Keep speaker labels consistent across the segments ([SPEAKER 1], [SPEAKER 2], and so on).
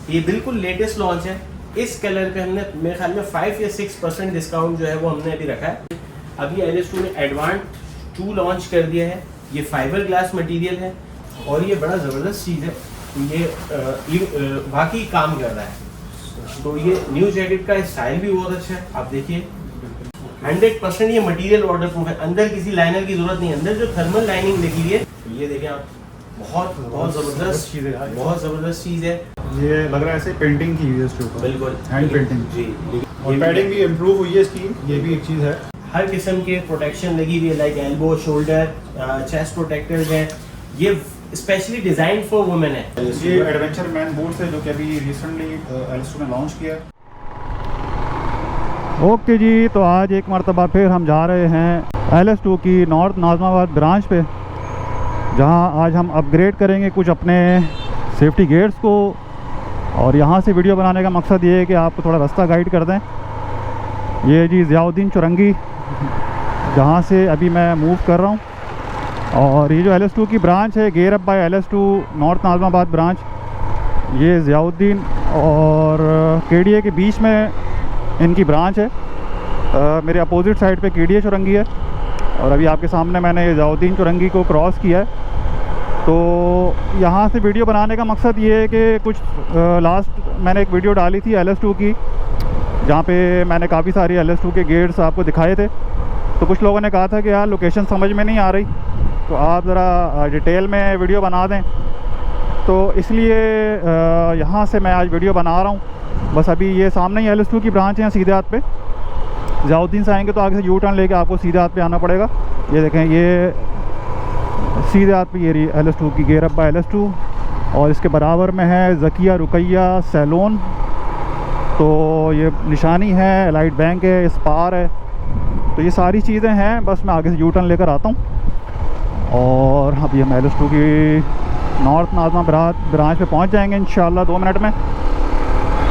[SPEAKER 1] ये बिल्कुल latest launch है। इस कलर पे हमने मेरे ख्याल में 5 या 6% डिस्काउंट जो है वो हमने अभी रखा है। अभी LS2 ने एडवांस 2 लॉन्च कर दिया है। ये फाइबर ग्लास मटेरियल है और ये बड़ा ज़बरदस्त चीज़ है, ये वाकई काम कर रहा है। तो ये न्यू जैकेट का स्टाइल भी बहुत अच्छा है। आप देखिए 100% ये मटेरियल वाटर प्रूफ है, अंदर किसी लाइनर की जरूरत नहीं है। अंदर जो थर्मल लाइनिंग लगी हुई है, ये देखें आप, बहुत ज़बरदस्त चीज़ है, बहुत ज़बरदस्त चीज़ है।
[SPEAKER 2] ये लग रहा है ऐसे पेंटिंग की हुई है इसके ऊपर,
[SPEAKER 1] बिल्कुल
[SPEAKER 2] हैंड पेंटिंग
[SPEAKER 1] जी।
[SPEAKER 2] और पैडिंग भी इम्प्रूव हुई है इसकी, ये भी एक चीज़ है।
[SPEAKER 1] हर किस्म के प्रोटेक्शन लगी हुई है, like elbow, shoulder, chest protectors हैं। ये स्पेशली डिजाइन फॉर वुमेन है।
[SPEAKER 2] ये एडवेंचर मैन बूट्स है जो कि अभी रिसेंटली LS2 ने लॉन्च किया है। ओके जी, तो आज एक मरतबा फिर हम जा रहे हैं LS2 की नॉर्थ नाज़िमाबाद ब्रांच पे, जहां आज हम अपग्रेड करेंगे कुछ अपने सेफ्टी गेयर्स को। और यहां से वीडियो बनाने का मकसद ये है कि आपको थोड़ा रास्ता गाइड कर दें। ये जी ज़ियाउद्दीन चुरंगी, जहां से अभी मैं मूव कर रहा हूं। और ये जो LS2 की ब्रांच है, gear up by LS2 north Nazimabad branch, ये ज़ियाउद्दीन और KDA के बीच में इनकी ब्रांच है। मेरे अपोजिट साइड पे KDA चुरंगी है और अभी आपके सामने मैंने ये ज़ियाउद्दीन चुरंगी को क्रॉस किया है। तो यहाँ से वीडियो बनाने का मकसद ये है कि कुछ लास्ट मैंने एक वीडियो डाली थी LS2 की, जहाँ पे मैंने काफ़ी सारी LS2 के गेट्स आपको दिखाए थे। तो कुछ लोगों ने कहा था कि यार लोकेशन समझ में नहीं आ रही, तो आप ज़रा डिटेल में वीडियो बना दें। तो इसलिए यहाँ से मैं आज वीडियो बना रहा हूँ। बस अभी ये सामने ही LS2 की ब्रांच है, सीधे हाथ पे। ज़ियाउद्दीन से आएंगे तो आगे से यू टर्न लेके आपको सीधे हाथ पे आना पड़ेगा। ये देखें, ये सीधे हाथ पे ये रही LS2 की गेयर अप बाय LS2। और इसके बराबर में है ज़किया रुकैया सैलून। तो ये निशानी है, लाइट बैंक है, स्पार है। तो ये सारी चीज़ें हैं। बस मैं आगे से यू टर्न लेकर आता हूँ और अभी हम LS2 की नॉर्थ नाज़िमाबाद ब्रांच पे पहुँच जाएंगे इंशाल्लाह 2 मिनट में।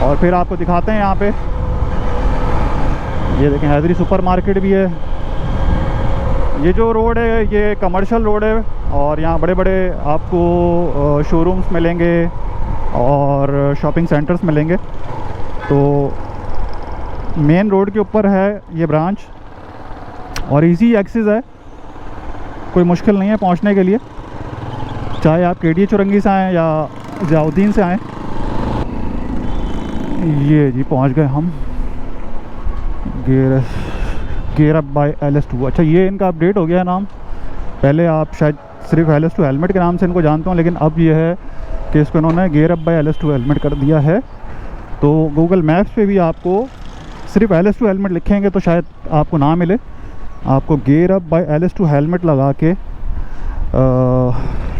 [SPEAKER 2] और फिर आपको दिखाते हैं यहाँ पे, ये देखें हैदरी सुपर मार्केट भी है। ये जो रोड है ये कमर्शियल रोड है और यहाँ बड़े बड़े आपको शोरूम्स मिलेंगे और शॉपिंग सेंटर्स मिलेंगे। तो मेन रोड के ऊपर है ये ब्रांच और इजी एक्सेस है, कोई मुश्किल नहीं है पहुँचने के लिए, चाहे आप KDA चुरंगी से आएँ या ज़ियाउद्दीन से आएँ। ये जी पहुंच गए हम गेयर अप बाय LS2। अच्छा, ये इनका अपडेट हो गया है नाम। पहले आप शायद सिर्फ LS2 हेलमेट के नाम से इनको जानते हो, लेकिन अब ये है कि इसको इन्होंने gear up by LS2 helmet कर दिया है। तो गूगल मैप्स पे भी आपको सिर्फ LS2 हेलमेट लिखेंगे तो शायद आपको ना मिले। आपको gear up by LS2 helmet लगा के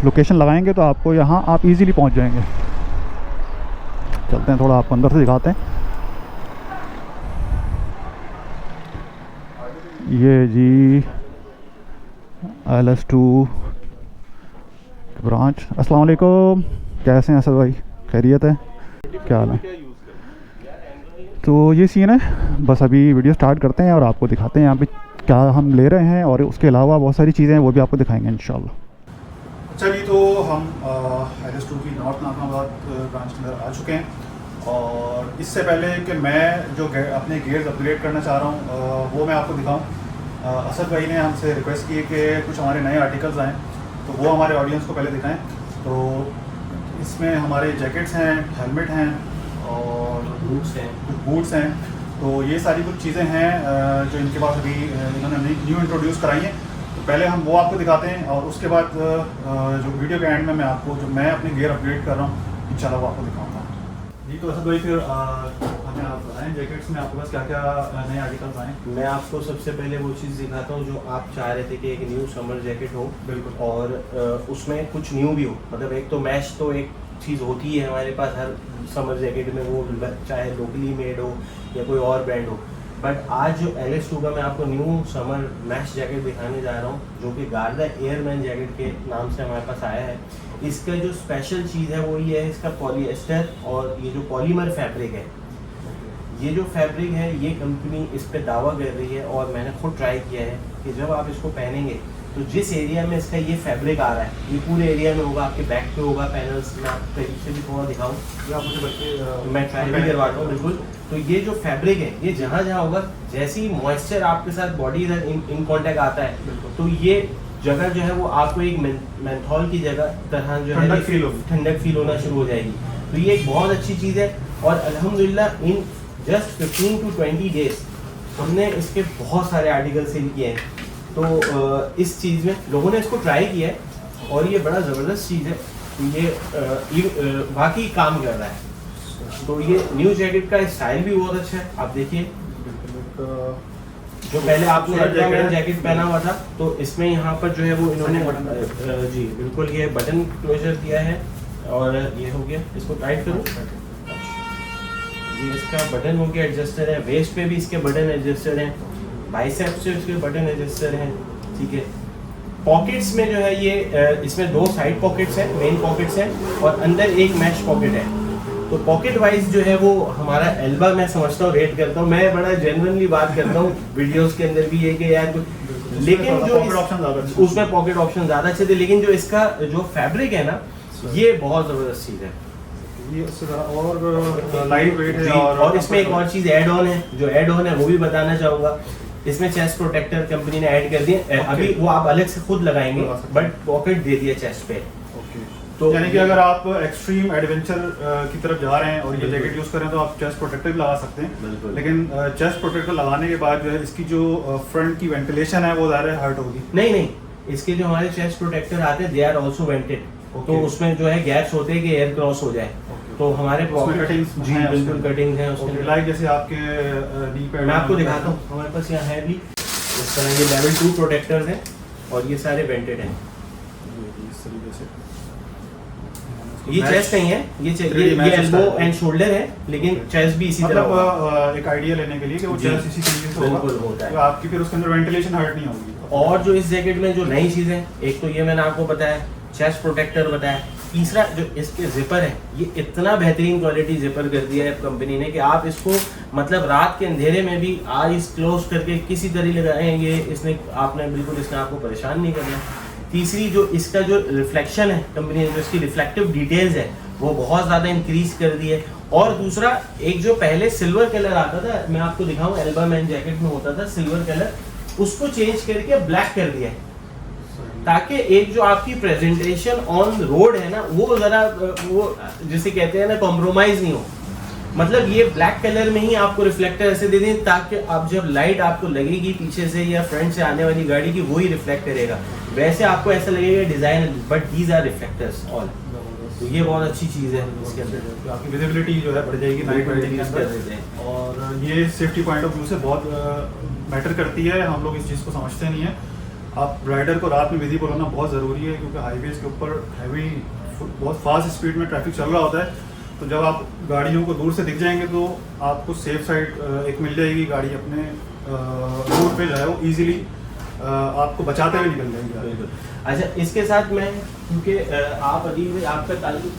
[SPEAKER 2] लोकेशन लगाएंगे तो आपको यहाँ आप इजीली पहुँच जाएंगे। चलते हैं, थोड़ा आपको अंदर से दिखाते हैं। ये जी LS2 ब्रांच। अस्सलाम वालेकुम, कैसे हैं असद भाई? खैरियत है? क्या हाल है? तो ये सीन है। बस अभी वीडियो स्टार्ट करते हैं और आपको दिखाते हैं यहाँ पे क्या हम ले रहे हैं और उसके अलावा बहुत सारी चीज़ें हैं वो भी आपको दिखाएंगे इंशाल्लाह। चलिए, तो हम LS2 की नॉर्थ नाज़िमाबाद ब्रांच के अंदर आ चुके हैं। और इससे पहले कि मैं जो अपने गेयर्स अपग्रेड करना चाह रहा हूँ वो मैं आपको दिखाऊँ, असद भाई ने हमसे रिक्वेस्ट की कि कुछ हमारे नए आर्टिकल्स आएँ तो वो हमारे ऑडियंस को पहले दिखाएं। तो इसमें हमारे जैकेट्स हैं, हेलमेट हैं और बूट्स हैं। तो ये सारी कुछ चीज़ें हैं जो इनके पास अभी इन्होंने न्यू इंट्रोड्यूस कराई हैं। तो पहले हम वो आपको दिखाते हैं और उसके बाद जो वीडियो के एंड में मैं आपको जो मैं अपने गियर अपग्रेड कर रहा हूँ इंशाल्लाह वो आपको दिखाऊंगा। जी, तो असद भाई फिर हमें आप बताएं जैकेट्स में आपके पास क्या क्या नए आर्टिकल्स आए?
[SPEAKER 1] मैं आपको सबसे पहले वो चीज़ दिखाता हूँ जो आप चाह रहे थे कि एक न्यू समर जैकेट हो।
[SPEAKER 2] बिल्कुल।
[SPEAKER 1] और उसमें कुछ न्यू भी हो, मतलब एक तो मैच तो एक चीज़ होती है हमारे पास हर समर जैकेट में, वो चाहे लोकली मेड हो या कोई और ब्रांड हो। बट आज जो LS2 का मैं आपको न्यू समर मैश जैकेट दिखाने जा रहा हूँ जो कि गार्दा एयरमैन जैकेट के नाम से हमारे पास आया है। इसका जो स्पेशल चीज़ है वो ये है इसका पॉलीएस्टर और ये जो पॉलीमर फैब्रिक है। ये जो फैब्रिक है ये कंपनी इस पे दावा कर रही है और मैंने खुद ट्राई किया है कि जब आप इसको पहनेंगे तो जिस एरिया में इसका ये फैब्रिक आ रहा है ये पूरे एरिया में होगा, आपके बैक पे होगा पैनल्स में। आपको करीब से भी थोड़ा दिखाऊँ,
[SPEAKER 2] या मुझे बच्चे
[SPEAKER 1] मैं ट्राई भी करवाता हूँ बिल्कुल। तो ये जो फैब्रिक है ये जहाँ जहाँ होगा, जैसे ही मॉइस्चर आपके साथ बॉडी इन कॉन्टेक्ट आता है तो ये जगह जो है वो आपको एक मेंथॉल की जगह तरह जो है ठंडक फील होना शुरू हो जाएगी। तो ये एक बहुत अच्छी चीज़ है। और अल्हम्दुलिल्लाह इन जस्ट 15 to 20 डेज हमने इसके बहुत सारे आर्टिकल सेल किए हैं। तो इस चीज़ में लोगों ने इसको ट्राई किया है और ये बड़ा ज़बरदस्त चीज़ है। ये बाकी काम कर रहा है। तो ये न्यू जैकेट का स्टाइल भी बहुत अच्छा है। आप देखिए जो पहले आपने जैकेट पहना हुआ था तो इसमें यहाँ पर जो है वो इन्होंने जी बिल्कुल ये बटन क्लोजर दिया है। और ये हो गया, इसको टाइट करूँ, ये इसका बटन हो गया एडजस्टर है। वेस्ट पे भी इसके बटन एडजस्टर हैं, बाइसेप्स से इसके बटन एडजस्टर हैं। ठीक है, पॉकेट्स में जो है ये इसमें 2 साइड पॉकेट्स हैं, मेन पॉकेट्स हैं और अंदर एक मैश पॉकेट है। तो पॉकेट वाइज जो है वो हमारा एल्बा मैं समझता हूँ रेट करता हूँ, मैं बड़ा जेन्युइनली बात करता हूँ वीडियोस के अंदर भी ये कि यार लेकिन जो उसमें पॉकेट ऑप्शन ज़्यादा अच्छे थे, लेकिन जो इसका जो फैब्रिक है ना ये बहुत ज़बरदस्त चीज़ है।
[SPEAKER 2] ये और लाइट वेट है।
[SPEAKER 1] और इसमें एक और चीज़ ऐड ऑन है, जो ऐड ऑन है वो भी बताना चाहूँगा। इसमें चेस्ट प्रोटेक्टर कंपनी ने ऐड कर दिए। अभी वो आप अलग से खुद लगाएंगे बट पॉकेट दे दिया चेस्ट पे।
[SPEAKER 2] तो यानी कि अगर आप एक्सट्रीम एडवेंचर की तरफ जा रहे हैं और ये जैकेट यूज़ कर रहे हैं तो आप चेस्ट प्रोटेक्टर भी लगा सकते हैं। लेकिन चेस्ट प्रोटेक्टर लगाने के बाद जो है इसकी जो फ्रंट की वेंटिलेशन है वो ज़्यादा हर्ट होगी।
[SPEAKER 1] नहीं, इसके जो हमारे चेस्ट प्रोटेक्टर आते हैं दे आर ऑल्सो वेंटेड। तो उसमें जो है गैप्स होते हैं कि एयर क्रॉस हो जाए। तो हमारे
[SPEAKER 2] कटिंग्स
[SPEAKER 1] जी बिल्कुल कटिंग्स हैं उसके
[SPEAKER 2] लाइक जैसे आपके नी पे।
[SPEAKER 1] मैं आपको दिखाता हूँ, हमारे पास यहाँ है भी इस तरह ये लेवल 2 प्रोटेक्टर्स हैं और ये सारे वेंटेड हैं।
[SPEAKER 2] इस तरीके से
[SPEAKER 1] ये चेस्ट नहीं है, ये एल्बो एंड शोल्डर है, लेकिन चेस्ट भी इसी तरह
[SPEAKER 2] मतलब एक आइडिया लेने के लिए कि वो चेस्ट इसी तरीके से
[SPEAKER 1] बिल्कुल होता है।
[SPEAKER 2] तो आपकी फिर उसके अंदर वेंटिलेशन हर्ट नहीं होगी।
[SPEAKER 1] और जो इस जैकेट में जो नई चीज़ है, एक तो ये मैंने आपको बताया चेस्ट प्रोटेक्टर बताया, तीसरा जो इसके जिपर है ये इतना बेहतरीन क्वालिटी जिपर कर दिया है कंपनी ने कि आप इसको मतलब रात के अंधेरे में भी आईज क्लोज करके किसी तरह लगाएंगे, इसने आपको परेशान नहीं करना। तीसरी जो इसका जो रिफ्लेक्शन है कंपनी ने जो इसकी रिफ्लेक्टिव डिटेल्स है वो बहुत ज़्यादा इंक्रीज कर दी है। और दूसरा एक जो पहले सिल्वर कलर आता था, मैं आपको दिखाऊं एल्बा मैन जैकेट में होता था सिल्वर कलर, उसको चेंज करके ब्लैक कर दिया है ताकि एक जो आपकी प्रेजेंटेशन ऑन रोड है ना वो ज़रा वो जिसे कहते हैं ना कॉम्प्रोमाइज़ नहीं हो। मतलब ये ब्लैक कलर में ही आपको रिफ्लेक्टर ऐसे दे दें ताकि आप जब लाइट आपको लगेगी पीछे से या फ्रंट से आने वाली गाड़ी की वही रिफ्लेक्ट करेगा, वैसे आपको ऐसा लगेगा design, but these are reflectors all. तो ये बहुत अच्छी चीज़ है इसके अंदर,
[SPEAKER 2] तो आपकी विजिबिलिटी जो है बढ़ जाएगी नाइट विजिबिलिटी के अंदर। और ये सेफ्टी पॉइंट ऑफ व्यू से बहुत मैटर करती है, हम लोग इस चीज़ को समझते नहीं है। आप राइडर को रात में विजिबल होना बहुत ज़रूरी है क्योंकि हाईवेज़ के ऊपर हैवी बहुत फास्ट स्पीड में ट्रैफिक चल रहा होता है। तो जब आप गाड़ियों को दूर से दिख जाएंगे तो आपको सेफ साइड एक मिल जाएगी, गाड़ी अपने रोड पे जो है वो ईजिली आपको बचाते हुए निकल जाएगी।
[SPEAKER 1] अच्छा, इसके साथ मैं क्योंकि आप अभी आपका ताल्लुक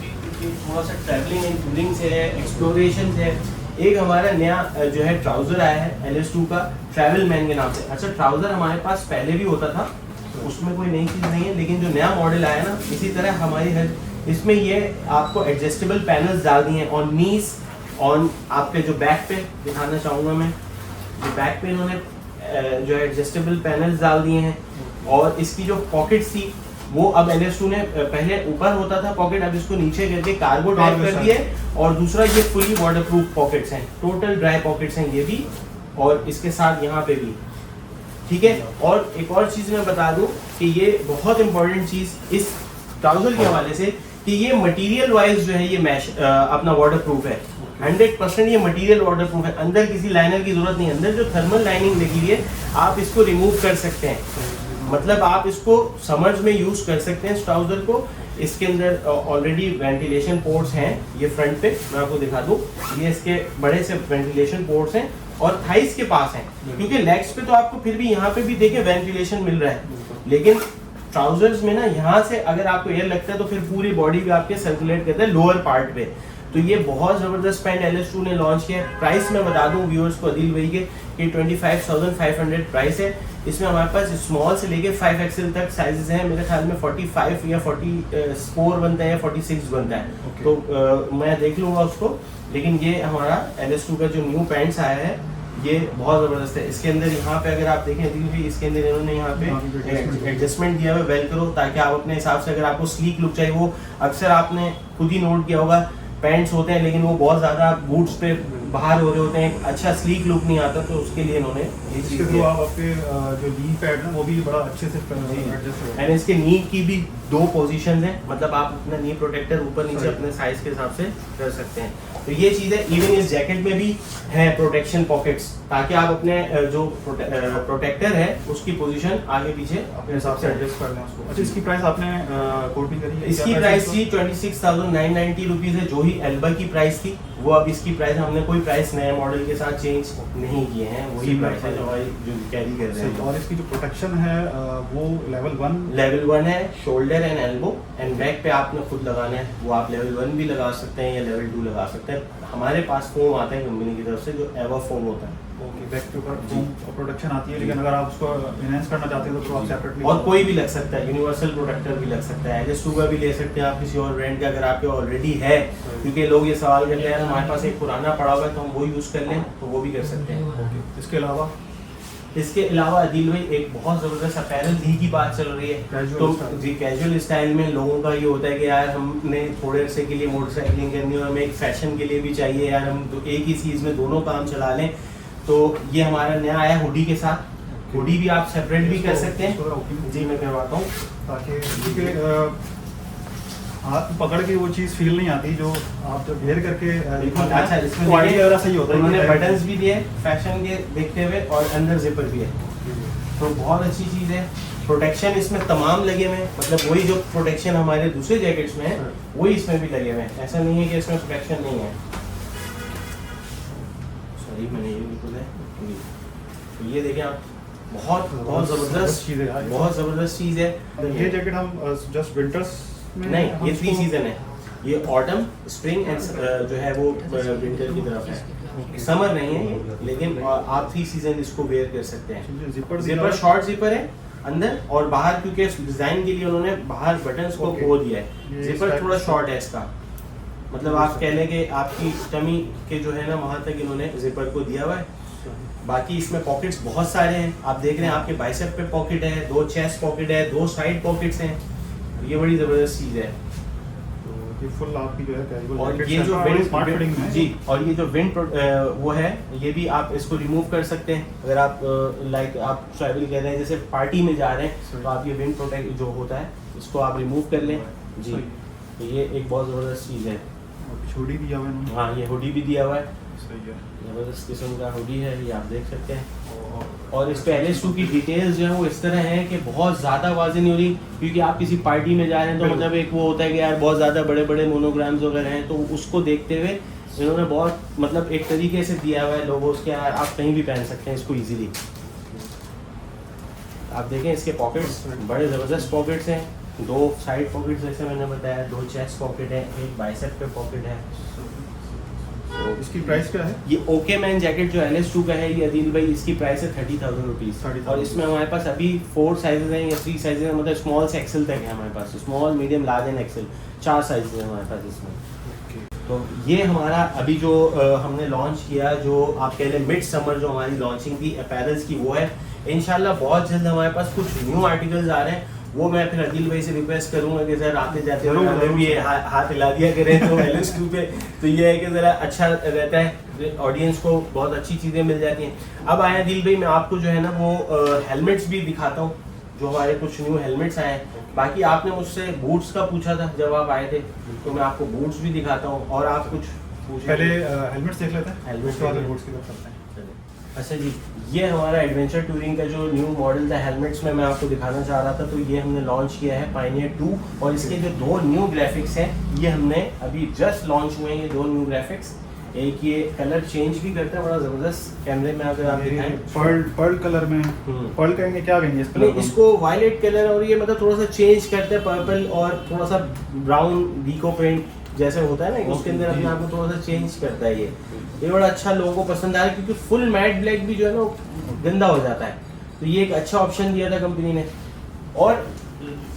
[SPEAKER 1] थोड़ा सा ट्रैवलिंग एंड टूरिंग से है, एक्सप्लोरेशन से है, एक हमारा नया जो है ट्राउज़र आया है LS2 का ट्रैवल मैन के नाम से। अच्छा, ट्राउज़र हमारे पास पहले भी होता था, उसमें कोई नई चीज़ नहीं है, लेकिन जो नया मॉडल आया ना इसी तरह हमारी इसमें ये आपको एडजस्टेबल पैनल्स डाल दिए हैं ऑन नीज, ऑन आपके जो बैक पे दिखाना चाहूँगा मैं, जो बैक पे इन्होंने जो एडजस्टेबल पैनल्स डाल दिए हैं। और इसकी जो पॉकेट्स थी वो अब LS2 ने पहले ऊपर होता था पॉकेट, अब इसको नीचे करके कार्गो टाइप कर दिया है। और दूसरा ये फुली वाटरप्रूफ पॉकेट्स हैं, टोटल ड्राई पॉकेट्स हैं ये भी, और इसके साथ यहाँ पे भी, ठीक है। और एक और चीज़ मैं बता दूँ कि ये बहुत इंपॉर्टेंट चीज़ इस ट्राउज़र के हवाले से कि ये मटेरियल वाइज जो है ये मैश अपना वाटरप्रूफ है, 100% ये मटेरियल वाटरप्रूफ है। अंदर किसी लाइनर की जरूरत नहीं है, अंदर जो थर्मल लाइनिंग लगी हुई है आप इसको रिमूव कर सकते हैं, मतलब आप इसको समर्स में यूज कर सकते हैं इस ट्राउजर को। इसके अंदर ऑलरेडी वेंटिलेशन पोर्ट्स हैं, ये फ्रंट पे मैं आपको दिखा दूं, ये इसके बड़े से वेंटिलेशन पोर्ट्स हैं और थाइस के पास हैं, क्योंकि लेग्स पे तो आपको फिर भी यहाँ पे भी देखिए वेंटिलेशन मिल रहा है, लेकिन ट्राउजर्स में ना यहाँ से अगर आपको एयर लगता है तो फिर पूरी बॉडी पे आपके सर्कुलेट करता है लोअर पार्ट पे। तो ये बहुत ज़बरदस्त पैंट LS2 ने लॉन्च किया है। प्राइस मैं बता दूं व्यूअर्स को, अदील भाई के, कि 25,500 प्राइस है। इसमें हमारे पास स्मॉल से लेके 5XL तक साइजेस हैं। मेरे ख्याल में 45 या 44 बनता है या 46 बनता है।
[SPEAKER 2] Okay.
[SPEAKER 1] तो मैं देख लूँगा उसको। लेकिन ये हमारा LS2 का जो न्यू पैंट्स आया है ये बहुत ज़बरदस्त है। इसके अंदर यहाँ पे अगर आप देखें भी इसके अंदर इन्होंने यहाँ पे एडजस्टमेंट दिया हुआ है वेल करो, ताकि आप अपने हिसाब से, अगर आपको स्लीक लुक चाहिए, वो अक्सर आपने खुद ही नोट किया होगा पैंट्स होते हैं लेकिन वो बहुत ज़्यादा बूट्स पे बाहर हो रहे होते हैं, अच्छा स्लीक लुक नहीं आता, तो उसके लिए इन्होंने ये चीज़
[SPEAKER 2] इसके थ्रू आप आपके जो नी पैड है वो भी बड़ा अच्छे से एडजस्ट हो।
[SPEAKER 1] एंड इसके नी की भी 2 पोजीशंस हैं, मतलब आप अपना नी प्रोटेक्टर ऊपर नीचे अपने साइज के हिसाब से कर सकते हैं। तो ये चीज़ है। इवन इस जैकेट में भी है प्रोटेक्शन पॉकेट्स, ताकि आप अपने जो प्रोटेक्टर है उसकी पोजीशन आगे पीछे
[SPEAKER 2] अपने हिसाब से एडजस्ट कर लें उसको। अच्छा, इसकी प्राइस आपने कोट भी करी है?
[SPEAKER 1] इसकी प्राइस थी 26,990 रुपीज़ है, जो ही एल्बा की प्राइस थी वो अब इसकी प्राइस, हमने कोई प्राइस नए मॉडल के साथ चेंज नहीं किए हैं, वही प्राइस है जो हमारी जो कैरी कर रहे हैं।
[SPEAKER 2] और इसकी जो प्रोटेक्शन है वो लेवल
[SPEAKER 1] 1 है, shoulder and elbow and back पे आपने खुद लगाना है, वो आप लेवल 1 भी लगा सकते हैं या लेवल 2 लगा सकते हैं। हमारे पास फोम आता है कंपनी की तरफ से जो एवर फोम होता है।
[SPEAKER 2] ओके, बैक के ऊपर प्रोटेक्शन आती है, लेकिन अगर आप उसको एनहांस करना चाहते हैं तो आप सेपरेटली,
[SPEAKER 1] और कोई भी लग सकता है, यूनिवर्सल प्रोटेक्टर भी लग सकता है, LS2 का भी ले सकते हैं आप किसी और ब्रांड का, अगर आपके ऑलरेडी है। क्योंकि लोग ये सवाल करते हैं हमारे पास एक पुराना पड़ा हुआ है तो हम वो यूज़ कर लें, तो वो भी कर सकते हैं। इसके अलावा अदिल भाई एक बहुत ज़बरदस्त अपैरल दी की बात चल रही है। तो जी, कैजुअल स्टाइल में लोगों का ये होता है कि यार हमने थोड़े से के लिए मोटरसाइकिलिंग करनी है, हमें एक फैशन के लिए भी चाहिए यार, हम तो एक ही चीज़ में दोनों काम चला लें। तो ये हमारा नया आया हुडी के साथ। हुडी भी आप सेपरेट भी कर सकते हैं। जी मैं करवाता हूँ,
[SPEAKER 2] ताकि हाथ पकड़ के वो चीज़ फील नहीं आती जो आप जब वेयर करके
[SPEAKER 1] अच्छा इसमें
[SPEAKER 2] क्वालिटी वगैरह सही होता है।
[SPEAKER 1] उन्होंने बटन्स भी दिए फैशन के देखते हुए और अंदर जिपर भी है, तो बहुत अच्छी चीज़ है। प्रोटेक्शन इसमें तमाम लगे हुए हैं, मतलब वही जो प्रोटेक्शन हमारे दूसरे जैकेट्स में है वही इसमें भी लगे हुए हैं। ऐसा नहीं है कि इसमें प्रोटेक्शन नहीं है। सॉरी मैंने ये नहीं खोला है। तो ये देखें आप, बहुत ज़बरदस्त
[SPEAKER 2] चीज़ है,
[SPEAKER 1] बहुत ज़बरदस्त चीज़ है।
[SPEAKER 2] ये जैकेट हम जस्ट विंटर्स
[SPEAKER 1] नहीं, ये 3 सीजन है, ये ऑटम, स्प्रिंग एंड जो है वो विंटर की तरफ है, समर नहीं है ये, लेकिन आप 3 सीजन इसको वेयर कर सकते हैं। जिपर शॉर्ट जिपर है अंदर और बाहर, क्योंकि इस डिजाइन के लिए उन्होंने बाहर बटन्स को खो दिया है। जिपर थोड़ा शॉर्ट है इसका, मतलब आप कह लें कि आपकी टमी के जो है ना वहाँ तक इन्होंने जिपर को दिया हुआ है। बाकी इसमें पॉकेट्स बहुत सारे हैं, आप देख रहे हैं आपके बाइसेप पे पॉकेट है, 2 चेस्ट पॉकेट है, 2 साइड पॉकेट्स हैं। ये बड़ी ज़बरदस्त चीज़ है।
[SPEAKER 2] ये फुल आपकी जो है कैजुअल,
[SPEAKER 1] और ये जो विंड जी, और ये जो विंड वो है, ये भी आप इसको रिमूव कर सकते हैं। अगर आप लाइक आप ट्रैवल कर रहे हैं, जैसे पार्टी में जा रहे हैं, तो आप ये विंड प्रोटेक्ट जो होता है इसको आप रिमूव कर लें जी। तो ये एक बहुत ज़बरदस्त चीज़ है।
[SPEAKER 2] हुडी दिया हुआ है।
[SPEAKER 1] हाँ, ये हुडी भी दिया हुआ है,
[SPEAKER 2] सही है,
[SPEAKER 1] ज़बरदस्त किस्म का हुडी है, ये आप देख सकते हैं। और इस पे LS2 की डिटेल्स जो है वो इस तरह है कि बहुत ज़्यादा वाज़ेह नहीं हो रही, क्योंकि आप किसी पार्टी में जा रहे हैं तो मतलब एक वो होता है कि यार बहुत ज़्यादा बड़े बड़े मोनोग्राम्स वगैरह हैं, तो उसको देखते हुए इन्होंने बहुत मतलब एक तरीके से दिया हुआ है लोगों के, यार आप कहीं भी पहन सकते हैं इसको ईजीली। आप देखें इसके पॉकेट्स बड़े ज़बरदस्त पॉकेट्स हैं, 2 साइड पॉकेट्स जैसे मैंने बताया, 2 चेस्ट पॉकेट है, एक बाइसेप पे पॉकेट है।
[SPEAKER 2] तो इसकी प्राइस क्या है?
[SPEAKER 1] ये ओके मैन जैकेट जो LS2 का है, ये अदिल भाई इसकी प्राइस है 30,000 रुपीज़, और इसमें हमारे पास अभी 4 साइजेस हैं या 3 साइजेस हैं, मतलब स्मॉल से एक्सेल तक है हमारे पास, small medium large and XL 4 sizes हैं हमारे पास इसमें। तो ये हमारा अभी जो हमने लॉन्च किया, जो आप कह लें मिड समर जो हमारी लॉन्चिंग थी अपैरल्स की, वो है इंशाल्लाह बहुत जल्द हमारे पास कुछ न्यू आर्टिकल्स आ रहे हैं। वो मैं फिर अदिल भाई से रिक्वेस्ट करूंगा कि सर आते जाते हुए भी हाथ हिला दिया करें तो LS2 पे, तो ये है कि ज़रा अच्छा रहता है, ऑडियंस को बहुत अच्छी चीज़ें मिल जाती हैं। अब आए अदिल भाई, मैं आपको जो है ना वो हेलमेट्स भी दिखाता हूँ, जो हमारे कुछ न्यू हेलमेट्स आए हैं। बाकी आपने मुझसे बूट्स का पूछा था जब आप आए थे, तो मैं आपको बूट्स भी दिखाता हूँ, और आप कुछ
[SPEAKER 2] पहले हेलमेट्स देख लेते हैं,
[SPEAKER 1] हेलमेट्स
[SPEAKER 2] वाले बूट्स की तरफ चलते हैं।
[SPEAKER 1] अच्छा जी, ये हमारा एडवेंचर टूरिंग का जो न्यू मॉडल था हेलमेट्स में, मैं आपको दिखाना चाह रहा था। तो ये हमने लॉन्च किया है पायनियर 2, और इसके जो 2 न्यू ग्राफिक्स हैं ये हमने अभी जस्ट लॉन्च हुए हैं। ये 2 न्यू ग्राफिक्स, एक ये कलर चेंज भी करता है बड़ा ज़बरदस्त, कैमरे में अगर आप दिखाएं
[SPEAKER 2] पर्ल कलर में, पर्ल कहेंगे क्या कहेंगे इस कलर को?
[SPEAKER 1] इसको वायलेट कलर, और ये मतलब थोड़ा सा चेंज करता है पर्पल और थोड़ा सा ब्राउन डीको पेंट जैसे होता है ना, उसके अंदर अपने आप को थोड़ा सा चेंज करता है। ये बड़ा अच्छा लोगों को पसंद आ रहा है, क्योंकि फुल मैट ब्लैक भी जो है ना गंदा हो जाता है, तो ये एक अच्छा ऑप्शन दिया था कंपनी ने। और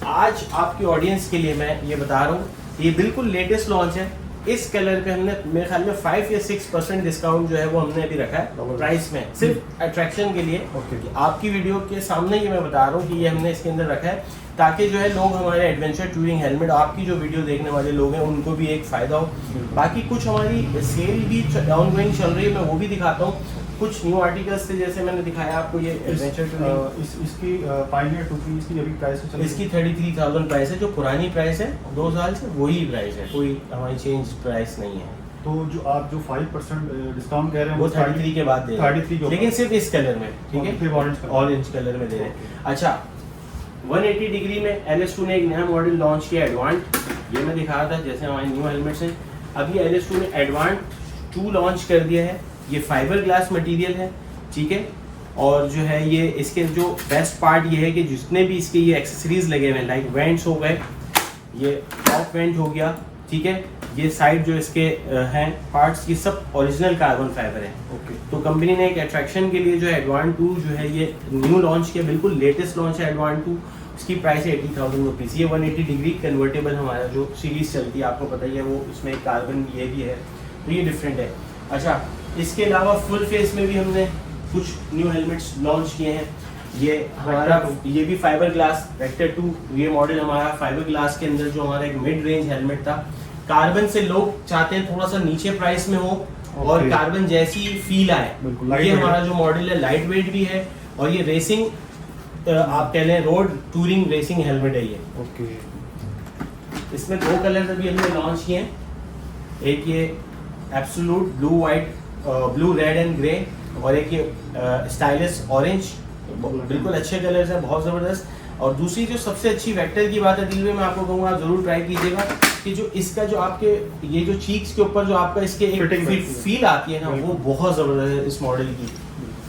[SPEAKER 1] आज आपकी ऑडियंस के लिए मैं ये बता रहा हूँ, ये बिल्कुल लेटेस्ट लॉन्च है। इस कलर पे हमने मेरे ख्याल में 5 या 6% डिस्काउंट जो है वो हमने अभी रखा है प्राइस में, सिर्फ अट्रैक्शन के लिए। कि आपकी वीडियो के सामने ये मैं बता रहा हूँ कि ये हमने इसके अंदर रखा है ताकि जो है लोग हमारे एडवेंचर टूरिंग हेलमेट, आपकी जो वीडियो देखने वाले लोग हैं उनको भी एक फ़ायदा हो। बाकी कुछ हमारी सेल भी ऑनगोइंग चल रही है, मैं वो भी दिखाता हूँ। कुछ न्यू आर्टिकल्स थे, जैसे मैंने दिखाया आपको ये एडवेंचर टूरिंग,
[SPEAKER 2] इसकी पायनियर 2 की इसकी अभी प्राइस चल रही है।
[SPEAKER 1] इसकी 33,000 प्राइस है, जो पुरानी प्राइस है 2 साल से वही प्राइस है, कोई हमारी चेंज प्राइस नहीं है।
[SPEAKER 2] तो जो आप जो 5% डिस्काउंट कह रहे हैं
[SPEAKER 1] वो 33 के बाद दे रहे हैं,
[SPEAKER 2] 33
[SPEAKER 1] लेकिन सिर्फ इस कलर में, ठीक है, ऑरेंज कलर में दे रहे हैं। अच्छा, 180 डिग्री में LS2 ने एक नया मॉडल लॉन्च किया, एडवांट। ये मैं दिखा रहा था जैसे हमारे न्यू हेलमेट्स हैं। अभी LS2 ने एडवांट 2 लॉन्च कर दिया है। ये फाइबर ग्लास मटेरियल है, ठीक है। और जो है ये इसके जो बेस्ट पार्ट ये है कि जितने भी इसके ये एक्सेसरीज लगे हुए हैं, लाइक वेंट्स हो गए, ये टॉप वेंट हो गया, ठीक है, ये साइड जो इसके हैं पार्ट्स, ये सब ओरिजिनल कार्बन फाइबर है।
[SPEAKER 2] ओके।
[SPEAKER 1] तो कंपनी ने एक अट्रैक्शन के लिए जो एडवांट 2 जो है ये न्यू लॉन्च किया, बिल्कुल लेटेस्ट लॉन्च है एडवांट 2। इसकी प्राइस है 80,000 रुपीज़। ये 180 डिग्री कन्वर्टेबल हमारा जो सीरीज चलती है आपको पता ही है, वो इसमें कार्बन ये भी है, तो ये डिफरेंट है। अच्छा, इसके अलावा फुल फेस में भी हमने कुछ न्यू हेलमेट्स लॉन्च किए हैं। ये हमारा ये भी फाइबर ग्लास वेक्टर 2, ये मॉडल हमारा फाइबर ग्लास के अंदर जो हमारा एक मिड रेंज हेलमेट था। कार्बन से लोग चाहते हैं थोड़ा सा नीचे प्राइस में हो और कार्बन जैसी फील आए। ये हमारा जो मॉडल है लाइट वेट भी है और ये रेसिंग आप कह लें रोड टूरिंग रेसिंग हेलमेट है ये।
[SPEAKER 2] ओके।
[SPEAKER 1] इसमें 2 कलर अभी हमने लॉन्च किए हैं, एक ये absolute blue white, blue red and grey, और एक ये स्टाइलिश ऑरेंज। बिल्कुल अच्छे कलर्स हैं, बहुत ज़बरदस्त। और दूसरी जो सबसे अच्छी वेक्टर की बात है दिल में, मैं आपको कहूँगा आप ज़रूर ट्राई कीजिएगा कि जो इसका जो आपके ये जो चीक्स के ऊपर जो आपका इसके एक फील आती है ना, वो बहुत ज़बरदस्त है इस मॉडल की।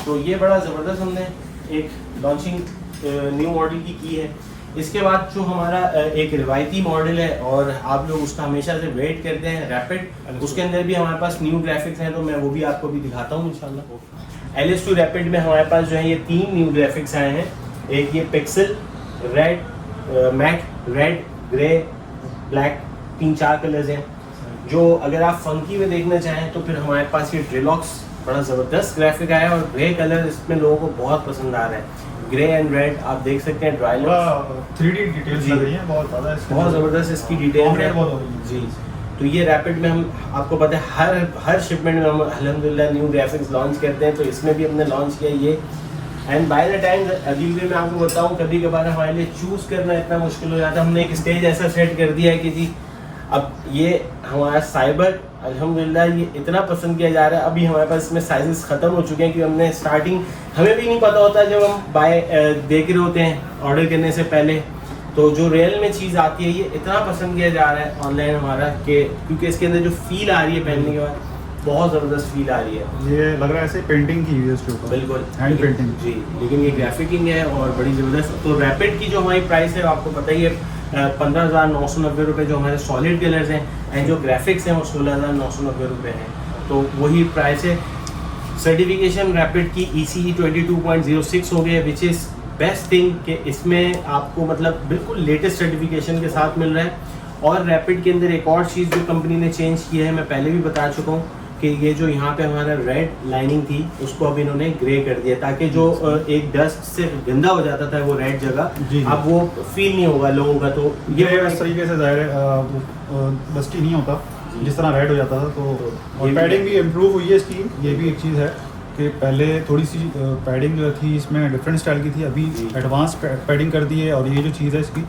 [SPEAKER 1] तो ये बड़ा ज़बरदस्त हमने एक लॉन्चिंग न्यू मॉडल की है। इसके बाद जो हमारा एक रिवायती मॉडल है और आप लोग उसका हमेशा से वेट करते हैं, रैपिड, उसके अंदर भी हमारे पास न्यू ग्राफिक्स हैं, तो मैं वो भी आपको भी दिखाता हूँ इंशाल्लाह। LS2 रैपिड में हमारे पास जो है ये 3 न्यू ग्राफिक्स आए हैं। एक ये pixel red, matte red, grey, black, 3-4 colours हैं। जो अगर आप फंकी में देखना चाहें तो फिर हमारे पास ये ड्रिलॉक्स बड़ा ज़बरदस्त ग्राफिक आया है और ग्रे कलर इसमें लोगों को बहुत पसंद आ रहा है। ग्रे एंड रेड आप देख सकते हैं, ड्राइलॉक्स
[SPEAKER 2] 3D डिटेल्स लग रही हैं, बहुत ज़्यादा,
[SPEAKER 1] बहुत ज़बरदस्त इसकी डिटेल है जी। तो ये रैपिड में हम आपको पता है हर शिपमेंट में हम अल्हम्दुलिल्लाह न्यू ग्राफिक्स लॉन्च करते हैं, तो इसमें भी हमने लॉन्च किया ये। एंड बाय द टाइम अभी भी मैं आपको बताऊं, कभी कभार हमारे लिए चूज़ करना इतना मुश्किल हो जाता है। हमने एक स्टेज ऐसा सेट कर दिया है कि जी अब ये हमारा साइबर अल्हम्दुलिल्लाह ये इतना पसंद किया जा रहा है। अभी हमारे पास इसमें साइजेस ख़त्म हो चुके हैं, क्योंकि हमने स्टार्टिंग हमें भी नहीं पता होता जब हम देख रहे होते हैं ऑर्डर करने से पहले, तो जो रियल में चीज़ आती है ये इतना पसंद किया जा रहा है ऑनलाइन हमारा कि क्योंकि इसके अंदर जो फील आ रही है पहनने के बाद बहुत ज़बरदस्त फील आ रही है।
[SPEAKER 2] ये लग रहा है ऐसे पेंटिंग की हुई है इसके ऊपर,
[SPEAKER 1] बिल्कुल
[SPEAKER 2] हैंड पेंटिंग
[SPEAKER 1] जी, लेकिन ये ग्राफिकिंग है और बड़ी ज़बरदस्त। तो रैपिड की जो हमारी प्राइस है आपको पता ही है 15,990 रुपये जो हमारे सॉलिड कलर्स हैं, एंड जो ग्राफिक्स हैं वो 16,990 रुपये हैं, तो वही प्राइस है। सर्टिफिकेशन रैपिड की ECE 22.06 हो गई, विच इज़ बेस्ट थिंग कि इसमें आपको मतलब बिल्कुल लेटेस्ट सर्टिफिकेशन के साथ मिल रहा है। और रैपिड के अंदर एक और चीज़ जो कंपनी ने चेंज की है, मैं पहले भी बता चुका हूँ कि ये जो यहाँ पे हमारा रेड लाइनिंग थी उसको अब इन्होंने ग्रे कर दिया, ताकि जो एक डस्ट से गंदा हो जाता था वो रेड जगह, अब वो फील नहीं होगा लोगों का। तो
[SPEAKER 2] ये इस तरीके से ज़ाहिर है डस्टी नहीं होता जिस तरह रेड हो जाता था। तो और पैडिंग भी इम्प्रूव हुई है इसकी, ये भी एक चीज़ है कि पहले थोड़ी सी पैडिंग जो थी इसमें डिफरेंट स्टाइल की थी, अभी एडवांस पैडिंग कर दी है। और ये जो चीज़ है इसकी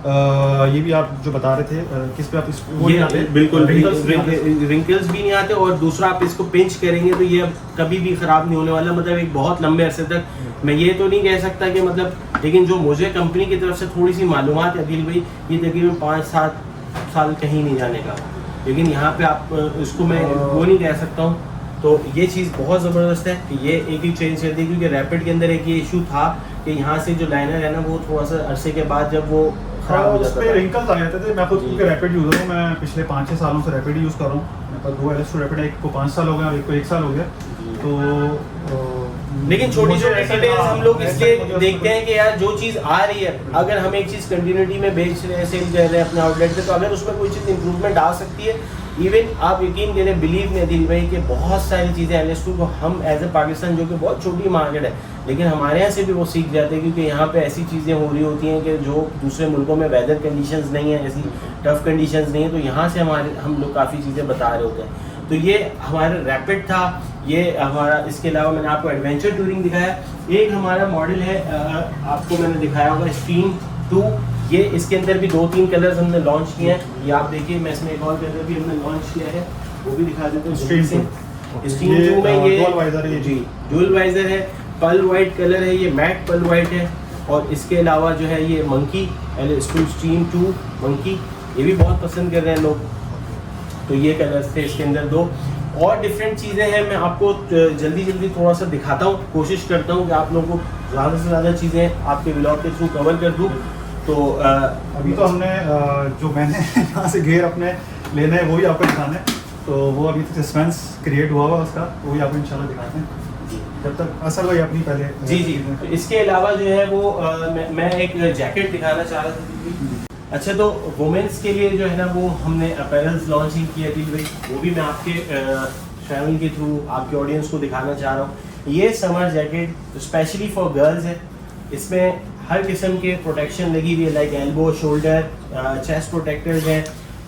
[SPEAKER 2] ये भी आप जो बता रहे थे किस पे आप इसको
[SPEAKER 1] ये बिल्कुल रिंकल्स भी नहीं आते, और दूसरा आप इसको पिंच करेंगे तो ये कभी भी ख़राब नहीं होने वाला, मतलब एक बहुत लंबे अरसे तक। मैं ये तो नहीं कह सकता कि मतलब, लेकिन जो मुझे कंपनी की तरफ से थोड़ी सी मालूमात है दिल भाई, ये तकरीबन 5-7 साल कहीं नहीं जाने का, लेकिन यहाँ पे आप इसको मैं वो नहीं कह सकता हूँ। तो ये चीज़ बहुत ज़बरदस्त है कि ये एक ही चेंज कर दी, क्योंकि रैपिड के अंदर एक ये इशू था कि यहाँ से जो लाइनर है ना वो थोड़ा सा अरसे के बाद जब वो खराब हो जाता था,
[SPEAKER 2] रिंकल्स आ जाते थे। मैं खुद क्योंकि रैपिड यूज़र हूँ, मैं पिछले 5-6 सालों से रैपिड यूज़ कर रहा हूँ। मेरे पास 2 LS2 रैपिड है, एक को 5 साल हो गया और एक को 1 साल हो गया। तो
[SPEAKER 1] लेकिन छोटी
[SPEAKER 2] मुझे
[SPEAKER 1] छोटी
[SPEAKER 2] ऐसा-
[SPEAKER 1] डिटेल्स
[SPEAKER 2] हाँ,
[SPEAKER 1] हम लोग
[SPEAKER 2] ऐसा
[SPEAKER 1] इसलिए
[SPEAKER 2] मुझे
[SPEAKER 1] देखते हैं कि यार जो चीज़ आ रही है, अगर हम एक चीज़ कंटिन्यूटी में बेच रहे हैं, सेल कर रहे हैं अपने आउटलेट पे, तो अगर उसमें कोई चीज़ इंप्रूवमेंट आ सकती है, इवन आप यकीन करें, बिलीव नहीं दिल भाई कि बहुत सारी चीज़ें LS2 को हम एज ए पाकिस्तान, जो कि बहुत छोटी मार्केट है, लेकिन हमारे यहाँ से भी वो सीख जाते हैं, क्योंकि यहाँ पे ऐसी चीज़ें हो रही होती हैं कि जो दूसरे मुल्कों में वेदर कंडीशंस नहीं है, ऐसी टफ कंडीशंस नहीं है, तो यहाँ से हम लोग काफ़ी चीज़ें बता रहे होते हैं। तो ये हमारा रैपिड था, ये हमारा, इसके अलावा मैंने आपको एडवेंचर टूरिंग दिखाया। एक हमारा मॉडल है, आपको मैंने दिखाया होगा स्ट्रीम 2, ये इसके अंदर भी 2-3 कलर्स हमने लॉन्च किए हैं। ये आप देखिए, मैं इसमें एक और कलर भी हमने लॉन्च किया है, वो भी दिखा देता हूँ। स्ट्रीम 2 में ये
[SPEAKER 2] डुअल वाइजर है,
[SPEAKER 1] जी डुअल वाइजर है, पल वाइट कलर है, ये मैट पल वाइट है, और इसके अलावा जो है ये मंकी LS2 स्ट्रीम 2 मंकी, ये भी बहुत पसंद कर रहे हैं लोग। तो ये कलर्स थे इसके अंदर 2 और डिफरेंट चीज़ें हैं। मैं आपको जल्दी थोड़ा सा दिखाता हूँ, कोशिश करता हूँ कि आप लोगों को ज़्यादा से ज़्यादा चीज़ें आपके व्लॉग के थ्रू कवर कर दूँ। तो
[SPEAKER 2] अभी तो हमने जो मैंने यहाँ से घेर अपने लेना है वही आपको दिखाना है, तो वो अभी तक सस्पेंस क्रिएट हुआ हुआ उसका, वही आपको इंशाल्लाह दिखाते हैं। जब तक असल भाई अपनी पहले
[SPEAKER 1] जी तो इसके अलावा जो है वो मैं एक जैकेट दिखाना चाह रहा था। अच्छा, तो वुमेन्स के लिए जो है ना, वो हमने अपैरल्स लॉन्चिंग किया थी भाई, वो भी मैं आपके चैनल के थ्रू आपके ऑडियंस को दिखाना चाह रहा हूँ। ये summer jacket specially for girls है, इसमें हर किस्म के प्रोटेक्शन लगी हुई है, like elbow, shoulder, chest protectors हैं।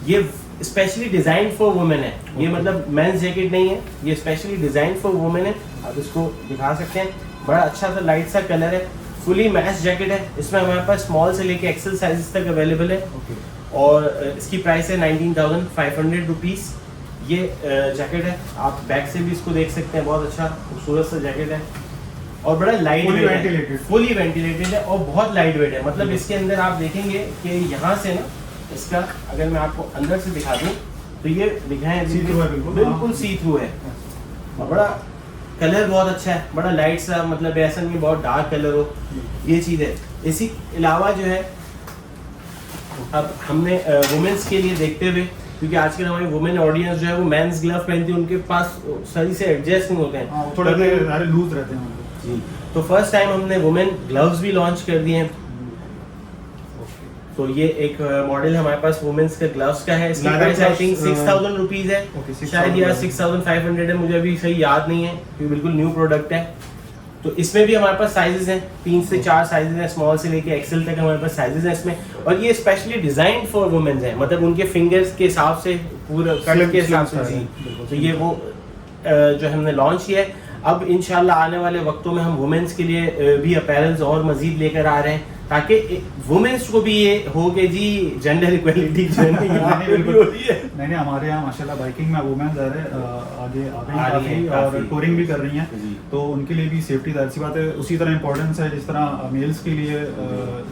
[SPEAKER 1] ये स्पेशली डिज़ाइन फॉर वुमेन है, ये मतलब मेंस जैकेट नहीं है, ये स्पेशली डिज़ाइन फॉर वुमेन है। आप इसको दिखा सकते हैं, बड़ा अच्छा सा लाइट सा कलर है, फुली मैच जैकेट है। इसमें हमारे पास स्मॉल से लेके एक्सेल साइजेस तक अवेलेबल है। और इसकी प्राइस है 19,500 रुपीज़। ये जैकेट है, आप बैक से भी इसको देख सकते हैं, बहुत अच्छा खूबसूरत सा जैकेट है और बड़ा लाइट वेट है, फुली वेंटिलेटेड है और बहुत लाइट वेट है। मतलब इसके अंदर आप देखेंगे कि यहाँ से ना, इसका अगर मैं आपको अंदर से दिखा दूँ तो ये दिखाएं, बिल्कुल सी थ्रू है और बड़ा कलर बहुत अच्छा है, बड़ा लाइट सा, मतलब ऐसा नहीं बहुत डार्क कलर हो, ये चीज़ है। इसी अलावा जो है अब हमने वुमेन्स के लिए देखते हुए, क्योंकि आजकल हमारी वुमेन ऑडियंस जो है वो मेंस ग्लव पहनती है, उनके पास सही से एडजस्ट नहीं होते हैं,
[SPEAKER 2] थोड़ा लूज रहते हैं
[SPEAKER 1] जी। तो फर्स्ट टाइम हमने वुमेन ग्लव्स भी लॉन्च कर दिए हैं। तो ये एक मॉडल हमारे पास वुमेन्स के ग्लव्स का है, इसकी प्राइस आई थिंक 6,000 रुपीज़ है, शायद या 6,500 है, मुझे अभी सही याद नहीं है क्योंकि बिल्कुल न्यू प्रोडक्ट है। तो इसमें भी हमारे पास साइजेस हैं, 3 से 4 साइजेस हैं, स्मॉल से लेके एक्सेल तक हमारे पास साइजेस हैं इसमें। और ये स्पेशली डिजाइन फॉर वुमेन्स है, मतलब उनके फिंगर्स के हिसाब से, पूरा कट के हिसाब से जी। तो ये वो जो हमने लॉन्च किया है। अब इंशाल्लाह आने वाले वक्तों में हम वुमेन्स के लिए भी अपैरल्स और मजीद लेकर आ रहे हैं, ताकि वुमेन्स को भी ये हो कि जी जेंडर इक्वलिटी जो है
[SPEAKER 2] नहीं हमारे यहाँ माशाल्लाह बाइकिंग में वुमेन्स आगे काफ़ी और टूरिंग भी कर रही हैं, तो उनके लिए भी सेफ्टी जाहिर सी बात है उसी तरह इंपॉर्टेंस है जिस तरह मेल्स के लिए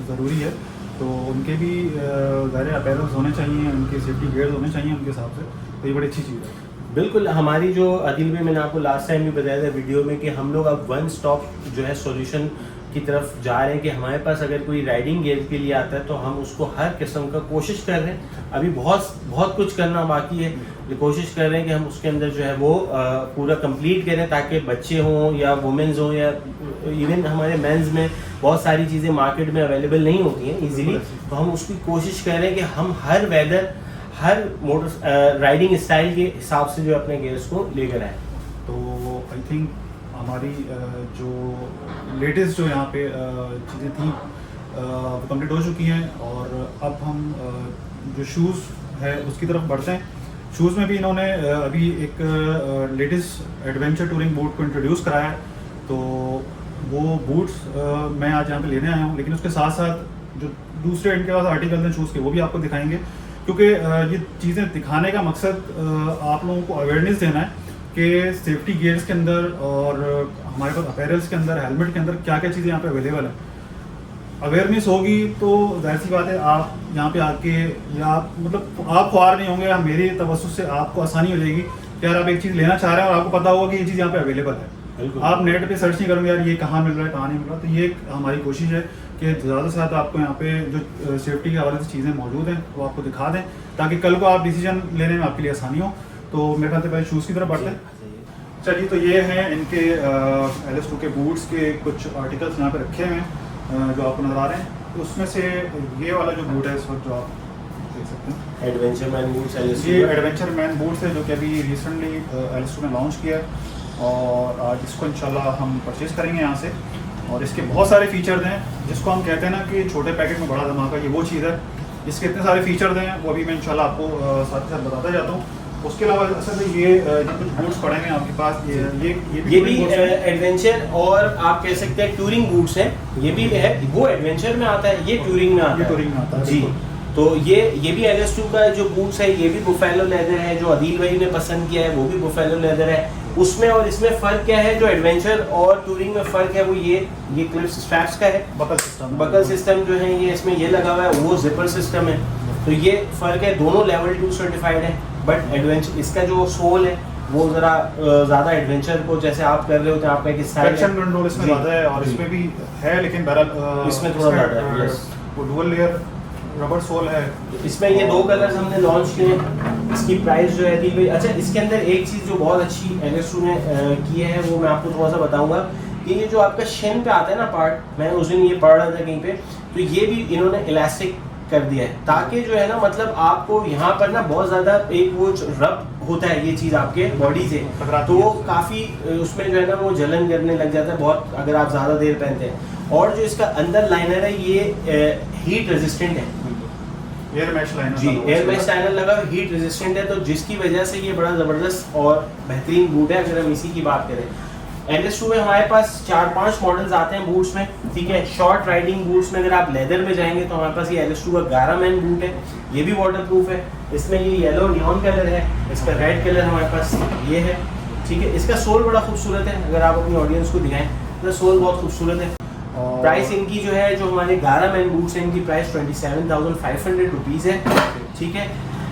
[SPEAKER 2] ज़रूरी है, तो उनके भी ज़ाहिर अपैरल्स होने चाहिए, उनके सेफ्टी गेयर्स होने चाहिए उनके हिसाब से, तो ये बड़ी अच्छी चीज़ है।
[SPEAKER 1] बिल्कुल, हमारी जो अदिल में मैंने आपको लास्ट टाइम भी बताया था वीडियो में कि हम लोग अब वन स्टॉप जो है सॉल्यूशन की तरफ जा रहे हैं, कि हमारे पास अगर कोई राइडिंग गेयर के लिए आता है तो हम उसको हर किस्म का कोशिश कर रहे हैं। अभी बहुत कुछ करना बाकी है, कोशिश कर रहे हैं कि हम उसके अंदर जो है वो पूरा कंप्लीट करें, ताकि बच्चे हों या वुमेन्स हों या इवन हमारे मेंस में बहुत सारी चीज़ें मार्केट में अवेलेबल नहीं होती हैं ईजिली, तो हम उसकी कोशिश कर रहे हैं कि हम हर वेदर, हर मोटर राइडिंग स्टाइल के हिसाब से जो अपने गेयर्स को लेकर आए।
[SPEAKER 2] तो आई थिंक हमारी जो लेटेस्ट जो यहाँ पे चीज़ें थी वो कंप्लीट हो चुकी हैं, और अब हम जो शूज़ है उसकी तरफ बढ़ते हैं। शूज़ में भी इन्होंने अभी एक लेटेस्ट एडवेंचर टूरिंग बूट को इंट्रोड्यूस कराया है, तो वो बूट्स मैं आज यहाँ पे लेने आया हूँ, लेकिन उसके साथ साथ जो दूसरे इनके पास आर्टिकल्स हैं शूज़ के वो भी आपको दिखाएंगे, क्योंकि ये चीज़ें दिखाने का मकसद आप लोगों को अवेयरनेस देना है कि सेफ्टी गियर्स के अंदर और हमारे पास अपैरल्स के अंदर, हेलमेट के अंदर क्या क्या चीज़ें यहाँ पे अवेलेबल है। अवेयरनेस होगी तो जाहिर सी बात है आप यहाँ पे आके, या आप मतलब आप ख्वार नहीं होंगे, मेरे तवज्जुह से आपको आसानी हो जाएगी कि यार आप एक चीज़ लेना चाह रहे हैं और आपको पता होगा कि ये चीज़ यहाँ पे अवेलेबल है। आप नेट पे सर्च नहीं करोगे यार ये कहाँ मिल रहा है, कहाँ नहीं मिल रहा। तो ये हमारी कोशिश है कि ज़्यादा से ज़्यादा आपको यहाँ पे जो सेफ्टी के हवाले से चीज़ें मौजूद हैं वो आपको दिखा दें, ताकि कल को आप डिसीजन लेने में आपके लिए आसानी हो। तो मेरे ख्याल से भाई शूज़ की तरफ बढ़ते हैं। चलिए, तो ये हैं इनके LS2 के बूट्स के कुछ आर्टिकल्स यहाँ पे रखे हुए हैं जो आपको नज़र आ रहे हैं। तो उसमें से ये वाला जो बूट है इस वक्त जो आप देख सकते हैं,
[SPEAKER 1] एडवेंचर मैन बूट्स LS2
[SPEAKER 2] ये एडवेंचर मैन बूट्स है जो कि अभी रिसेंटली LS2 ने लॉन्च किया है और आज इसको इंशाल्लाह हम परचेज़ करेंगे यहाँ से। और इसके बहुत सारे फीचर्स हैं, जिसको हम कहते हैं ना कि छोटे पैकेट में बड़ा धमाका, ये वो चीज़ है। इसके इतने सारे फीचर्स हैं, वो अभी मैं इंशाल्लाह आपको साथ ही साथ बताता जाता हूँ। उसके अलावा असल में ये जो कुछ बूट्स पड़े हैं आपके पास,
[SPEAKER 1] ये भी एडवेंचर और आप कह सकते हैं टूरिंग बूट्स हैं। ये भी है, वो एडवेंचर में आता है, ये टूरिंग में आता है। जी, तो ये भी LS2 का जो बूट्स है, ये भी बुफेलो लेदर है। जो अदील भाई ने पसंद किया है वो भी बुफेलो लेदर है। उसमें और इसमें फ़र्क क्या है, जो एडवेंचर और टूरिंग में फ़र्क है वो ये क्लिप्स स्ट्रैप्स का है। बकल सिस्टम जो है ये इसमें ये लगा हुआ है, वो जिपर सिस्टम है। तो ये फ़र्क है, दोनों लेवल 2 सर्टिफाइड है। बट एडवेंचर इसका जो सोल है वो ज़रा ज़्यादा एडवेंचर को जैसे आप कर रहे होते हैं, आपका एक
[SPEAKER 2] ट्रैक्शन कंट्रोल इसमें ज़्यादा है और इसमें भी है, लेकिन बहरहाल
[SPEAKER 1] इसमें थोड़ा ज़्यादा है।
[SPEAKER 2] वो डुअल लेयर रबर सोल है।
[SPEAKER 1] इसमें ये 2 कलर्स हमने लॉन्च किए हैं। इसकी प्राइस जो है अदील भाई, अच्छा इसके अंदर एक चीज़ जो बहुत अच्छी LS2 ने की है वो मैं आपको थोड़ा सा बताऊंगा कि ये जो आपका शिन पे आता है ना पार्ट, मैं उस दिन ये पढ़ रहा था कहीं पे, तो ये भी इन्होंने इलास्टिक कर दिया है ताकि जो है ना, मतलब आपको यहाँ पर ना बहुत ज़्यादा एक वो रब होता है ये चीज़ आपके बॉडी से, तो वो काफ़ी उसमें जो है ना वो जलन करने लग जाता है बहुत, अगर आप ज़्यादा देर पहनते हैं। और जो इसका अंदर लाइनर है ये हीट रेजिस्टेंट है।
[SPEAKER 2] एयर मैश लाइनर,
[SPEAKER 1] जी एयर मैश लाइनर लगा, हीट रेजिस्टेंट है, तो जिसकी वजह से ये बड़ा ज़बरदस्त और बेहतरीन बूट है। अगर हम इसी की बात करें, LS2 में हमारे पास 4-5 मॉडल्स आते हैं बूट्स में, ठीक है। शॉर्ट राइडिंग बूट्स में अगर आप लेदर में जाएंगे तो हमारे पास ये LS2 का 11 मैन बूट है। ये भी वाटर प्रूफ है। इसमें ये येलो नियॉन कलर है, इसका रेड कलर हमारे पास ये है, ठीक है। इसका सोल बड़ा खूबसूरत है, अगर आप अपनी ऑडियंस को दिखाएं तो सोल बहुत खूबसूरत है। प्राइस इनकी जो है, जो हमारे 11 मैन बूट्स हैं, इनकी प्राइस 27,500 रुपीज़ है, ठीक है।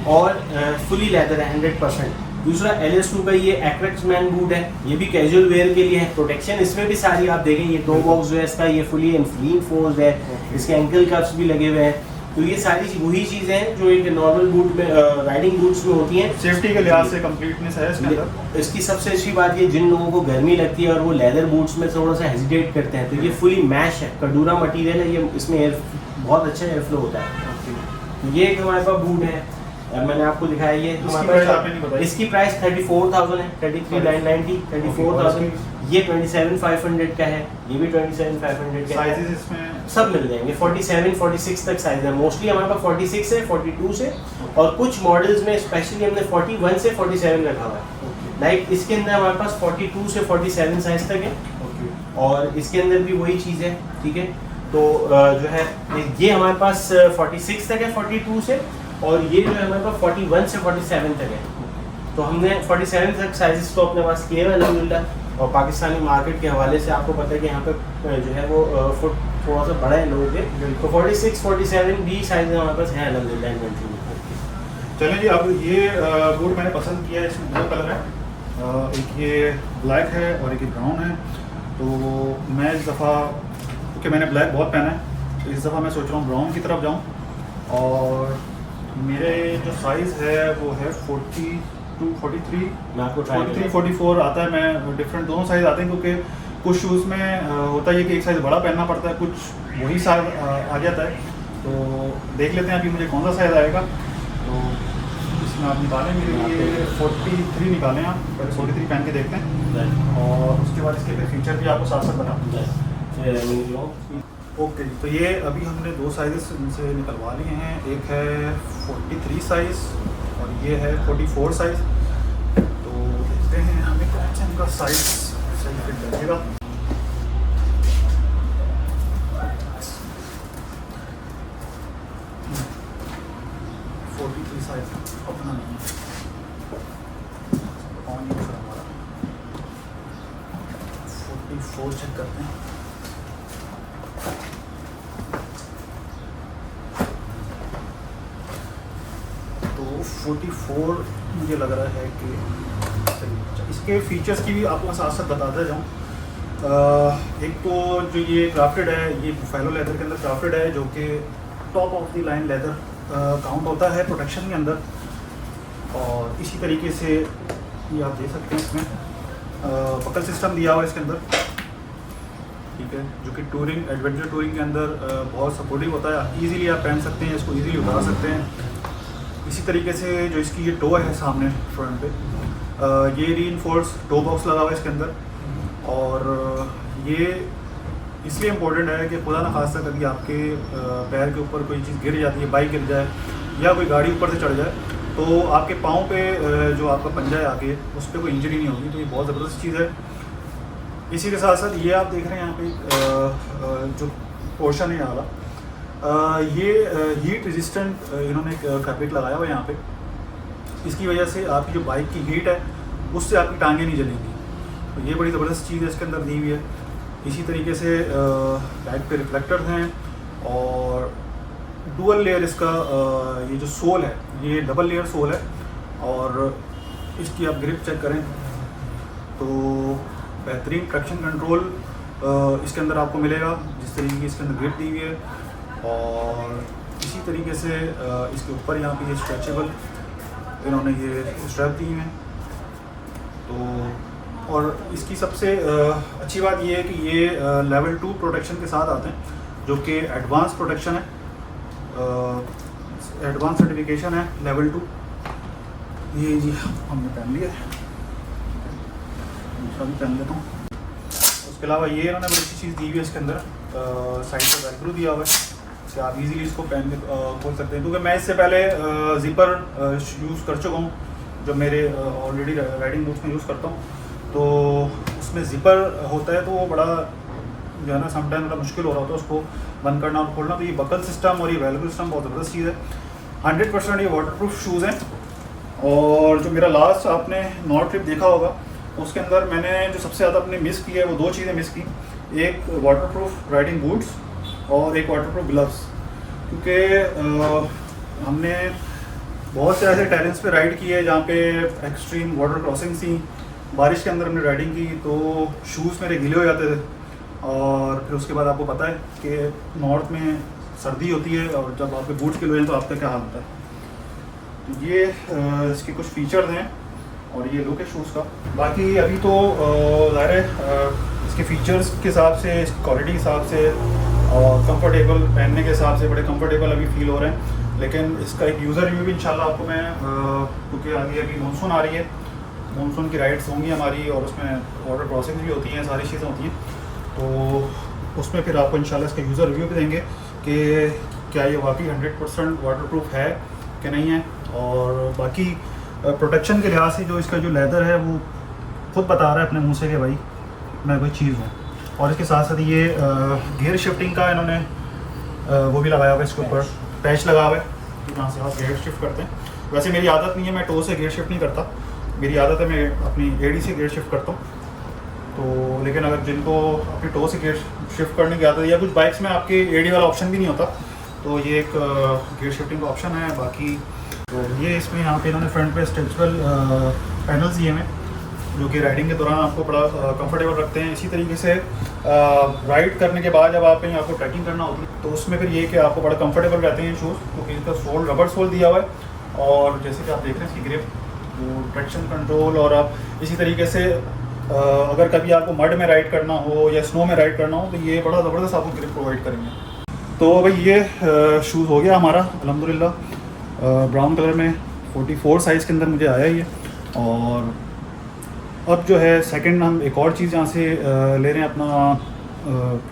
[SPEAKER 1] और फुली लेदर है 100%। दूसरा LS2 का ये एक्रेक्स मैन बूट है, ये भी कैजुअल वेयर के लिए है। प्रोटेक्शन इसमें भी सारी आप देखें, ये 2 बॉक्स जो है इसका ये फुली इनफोर्स्ड है, इसके एंकल कप्स भी लगे हुए हैं। तो ये सारी वही चीज़ें हैं जो एक नॉर्मल बूट में राइडिंग बूट्स में होती हैं।
[SPEAKER 2] सेफ्टी के लिहाज से कंप्लीटनेस है इसके अंदर।
[SPEAKER 1] इसकी सबसे अच्छी बात ये, जिन लोगों को गर्मी लगती है और वो लेदर बूट्स में थोड़ा सा हेजिटेट करते हैं, तो ये फुली मैश है, कडूरा मटेरियल है, ये इसमें एयर बहुत अच्छा एयर फ्लो होता है। ये एक हमारे पास बूट है, मैंने आपको दिखाया ये हमारे पास। इसकी प्राइस 34,000 है, 33,990, 34,000। ये 27,500 का है, ये भी 27,500 का है।
[SPEAKER 2] साइजेस इसमें
[SPEAKER 1] सब मिल जाएंगे, 47, 46 तक साइज है। मोस्टली हमारे पास 46 है, 42 से, और कुछ मॉडल्स में स्पेशली हमने 41 से 47 रखा हुआ है। लाइक इसके अंदर हमारे पास 42 से 47 साइज तक है, और इसके अंदर भी वही चीज़ है, ठीक है। तो जो है ये हमारे पास 46 तक है 42 से, और ये जो है हमारे पास 41 से 47 तक है। तो हमने 47 तक साइजेस तो अपने पास किए हैं अल्हम्दुलिल्लाह। और पाकिस्तानी मार्केट के हवाले से आपको पता है कि यहाँ पे जो है वो फुट थोड़ा सा बड़ा है लोगों के, तो 46, 47 भी साइज हमारे पास है अल्हम्दुलिल्लाह इन्वेंट्री में।
[SPEAKER 2] चलिए जी, अब ये बूट मैंने पसंद किया है, इसमें 2 कलर है, एक ये ब्लैक है और एक ब्राउन है। तो मैं इस दफ़ा, क्योंकि मैंने ब्लैक बहुत पहना है, तो इस दफ़ा मैं सोच रहा हूँ ब्राउन की तरफ जाऊँ। और मेरे जो साइज़ है वो है 42, 43,
[SPEAKER 1] मैं आपको
[SPEAKER 2] 43, 44 आता है। मैं डिफरेंट दोनों साइज़ आते हैं, क्योंकि कुछ शूज़ में होता है कि एक साइज़ बड़ा पहनना पड़ता है, कुछ वही साइज़ आ जाता है। तो देख लेते हैं अभी मुझे कौन सा साइज़ आएगा। तो इसमें आप निकालें, मेरे लिए 43 निकालें आप, पहले 43 पहन के देखते हैं, और उसके बाद इसके फिर फीचर भी आपको साथ साथ बताऊँ। ओके, तो ये अभी हमने 2 साइज़ इनसे निकलवा लिए हैं, एक है 43 साइज़ और ये है 44 साइज़। तो देखते हैं हमें कौन सा इनका साइज़ सही फिट लगेगा। साइज़ अपना नहीं है, ऑन यूज़ है हमारा। 44 चेक करते हैं। तो 44 मुझे लग रहा है कि सही। इसके फीचर्स की भी आपको साथ साथ बताता जाऊँ। एक तो जो ये क्राफ्टेड है, ये बुफेलो लेदर के अंदर क्राफ्टेड है, जो कि top of the line leather count होता है प्रोटेक्शन के अंदर। और इसी तरीके से ये आप देख सकते हैं इसमें बकल सिस्टम दिया हुआ है इसके अंदर, ठीक है, जो कि टूरिंग एडवेंचर टूरिंग के अंदर बहुत सपोर्टिव होता है। इजीली आप पहन सकते हैं, इसको इजीली उतार सकते हैं। इसी तरीके से जो इसकी ये टो है सामने फ्रंट पे, ये रीइंफोर्स टो बॉक्स लगा हुआ है इसके अंदर। और ये इसलिए इम्पोर्टेंट है कि खुदा ना खास्ता कभी आपके पैर के ऊपर कोई चीज़ गिर जाती है, बाइक गिर जाए या कोई गाड़ी ऊपर से चढ़ जाए, तो आपके पाँव पे जो आपका पंजा है आगे, उस पर कोई इंजरी नहीं होगी। तो ये बहुत ज़बरदस्त चीज़ है। इसी के साथ साथ ये आप देख रहे हैं यहाँ पे जो पोर्शन है यहाँ वाला, ये हीट रेजिस्टेंट इन्होंने फैब्रिक लगाया हुआ है यहाँ पे। इसकी वजह से आपकी जो बाइक की हीट है उससे आपकी टांगें नहीं जलेंगी। तो ये बड़ी ज़बरदस्त चीज़ है इसके अंदर दी हुई है। इसी तरीके से बैक पे रिफ्लेक्टर्स हैं और डुअल लेयर इसका ये जो सोल है ये डबल लेयर सोल है। और इसकी आप ग्रिप चेक करें तो बेहतरीन ट्रैक्शन कंट्रोल इसके अंदर आपको मिलेगा, जिस तरीके की इसके अंदर ग्रिप दी हुई है। और इसी तरीके से इसके ऊपर यहाँ पे ये स्ट्रेचेबल इन्होंने ये स्ट्रैप दी हैं। तो और इसकी सबसे अच्छी बात ये है कि ये लेवल 2 प्रोटेक्शन के साथ आते हैं, जो कि एडवांस प्रोटेक्शन है, एडवांस सर्टिफिकेशन है लेवल 2। ये जी हमने पहन लिया, दूसरा भी पहन लेता हूँ। उसके अलावा ये इन्होंने बड़ी अच्छी चीज़ दी हुई है इसके अंदर, साइड पर वेलक्रो दिया हुआ है, इससे आप इजीली इसको पहन के खोल सकते हैं। क्योंकि मैं इससे पहले ज़िपर यूज़ कर चुका हूँ, जब मेरे ऑलरेडी राइडिंग बूट्स में यूज़ करता हूँ, तो उसमें ज़िपर होता है तो वो बड़ा जो है ना समटाइम बड़ा मुश्किल हो रहा होता है उसको बंद करना और खोलना। तो ये बकल सिस्टम और ये वेलक्रो सिस्टम बहुत ज़बरदस्त चीज़ है। 100% ये वाटरप्रूफ शूज़ हैं। और जो मेरा लास्ट आपने नॉर्थ ट्रिप देखा होगा, उसके अंदर मैंने जो सबसे ज़्यादा अपने मिस की है वो 2 चीज़ें मिस की, एक वाटरप्रूफ राइडिंग बूट्स और एक वाटरप्रूफ ग्लव्स। क्योंकि हमने बहुत से ऐसे टेरेंस पे राइड किए जहाँ पे एक्सट्रीम वाटर क्रॉसिंग थी, बारिश के अंदर हमने राइडिंग की, तो शूज़ मेरे गीले हो जाते थे। और फिर उसके बाद आपको पता है कि नॉर्थ में सर्दी होती है और जब आपके बूट्स गीले हो जाए तो आपका क्या हाल होता है। तो ये इसके कुछ फीचर्स हैं और ये लुक है शूज़ का। बाकी अभी तो ज़ाहिर है इसके फीचर्स के हिसाब से, इसकी क्वालिटी के हिसाब से और कंफर्टेबल पहनने के हिसाब से बड़े कंफर्टेबल अभी फील हो रहे हैं। लेकिन इसका एक यूज़र रिव्यू भी इंशाल्लाह आपको मैं, क्योंकि आगे अभी मानसून आ रही है, मानसून की राइड्स होंगी हमारी और उसमें वाटर क्रॉसिंग भी होती हैं, सारी चीज़ें होती हैं, तो उसमें फिर आपको इंशाल्लाह इसका यूज़र रिव्यू भी देंगे कि क्या ये वाकई 100% वाटरप्रूफ है कि नहीं है। और बाकी प्रोटेक्शन के लिहाज से जो इसका जो लेदर है वो खुद बता रहा है अपने मुंह से कि भाई मैं कोई चीज़ हूँ। और इसके साथ साथ ये गियर शिफ्टिंग का इन्होंने वो भी लगाया हुआ है, इसके ऊपर पैच लगा हुआ है, जहाँ से आप गियर शिफ्ट करते हैं। वैसे मेरी आदत नहीं है, मैं टो से गियर शिफ्ट नहीं करता, मेरी आदत है मैं अपनी एडी से गियर शिफ्ट करता हूँ। तो लेकिन अगर जिनको अपनी टो से गियर शिफ्ट करने की आदत है, या कुछ बाइक्स में आपके एडी वाला ऑप्शन भी नहीं होता, तो ये एक गियर शिफ्टिंग का ऑप्शन है। बाकी तो ये इसमें यहाँ पे इन्होंने फ्रंट पे स्ट्रेचेबल पैनल्स दिए हैं, जो कि राइडिंग के दौरान आपको बड़ा कंफर्टेबल रखते हैं। इसी तरीके से राइड करने के बाद जब आप कहीं आपको ट्रैकिंग करना होती है तो उसमें फिर ये कि आपको बड़ा कंफर्टेबल रहते हैं शूज़, क्योंकि इसका सोल रबर सोल दिया हुआ है। और जैसे कि आप देख रहे हैं इसकी ग्रिप, वो ट्रैक्शन कंट्रोल, और आप इसी तरीके से अगर कभी आपको मड में राइड करना हो या स्नो में राइड करना हो तो ये बड़ा ज़बरदस्त आपको ग्रिप प्रोवाइड करेंगे। तो भाई ये शूज़ हो गया हमारा अल्हम्दुलिल्लाह, ब्राउन कलर में 44 साइज़ के अंदर मुझे आया ये। और अब जो है सेकंड हम एक और चीज़ यहाँ से ले रहे हैं, अपना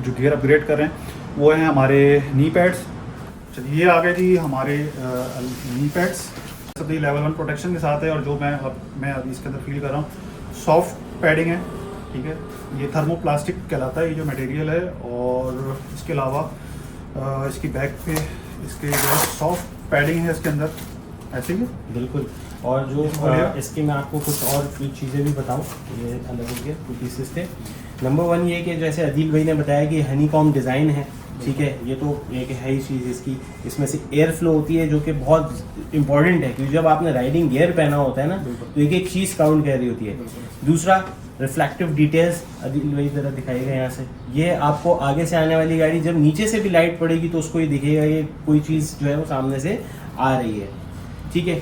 [SPEAKER 2] जो गियर अपग्रेड कर रहे हैं वो है हमारे नी पैड्स। चलिए ये आ गए जी हमारे नी पैड्स, सब ये लेवल 1 प्रोटेक्शन के साथ है। और जो मैं अभी इसके अंदर फील कर रहा हूँ सॉफ्ट पैडिंग है, ठीक है, ये थर्मोप्लास्टिक कहलाता है ये जो मटेरियल है। और इसके अलावा इसकी बैक पे इसके जो सॉफ्ट पैडिंग है इसके अंदर, ऐसे ही
[SPEAKER 1] बिल्कुल। और जो इसके मैं आपको कुछ और चीज़ें भी बताऊं, ये अलग हो गया 2 पीसेस थे। नंबर 1 ये कि जैसे अदील भाई ने बताया कि हनी कॉम डिज़ाइन है, ठीक है, ये तो एक है ही चीज़ इसकी, इसमें से एयर फ्लो होती है जो कि बहुत इंपॉर्टेंट है, क्योंकि जब आपने राइडिंग गियर पहना होता है ना तो एक एक चीज़ काउंट कर रही होती है। दूसरा रिफ्लेक्टिव डिटेल्स, अदील भाई ज़रा दिखाइएगा यहाँ से, ये आपको आगे से आने वाली गाड़ी जब नीचे से भी लाइट पड़ेगी तो उसको ये दिखेगा ये कोई चीज़ जो है वो सामने से आ रही है, ठीक है।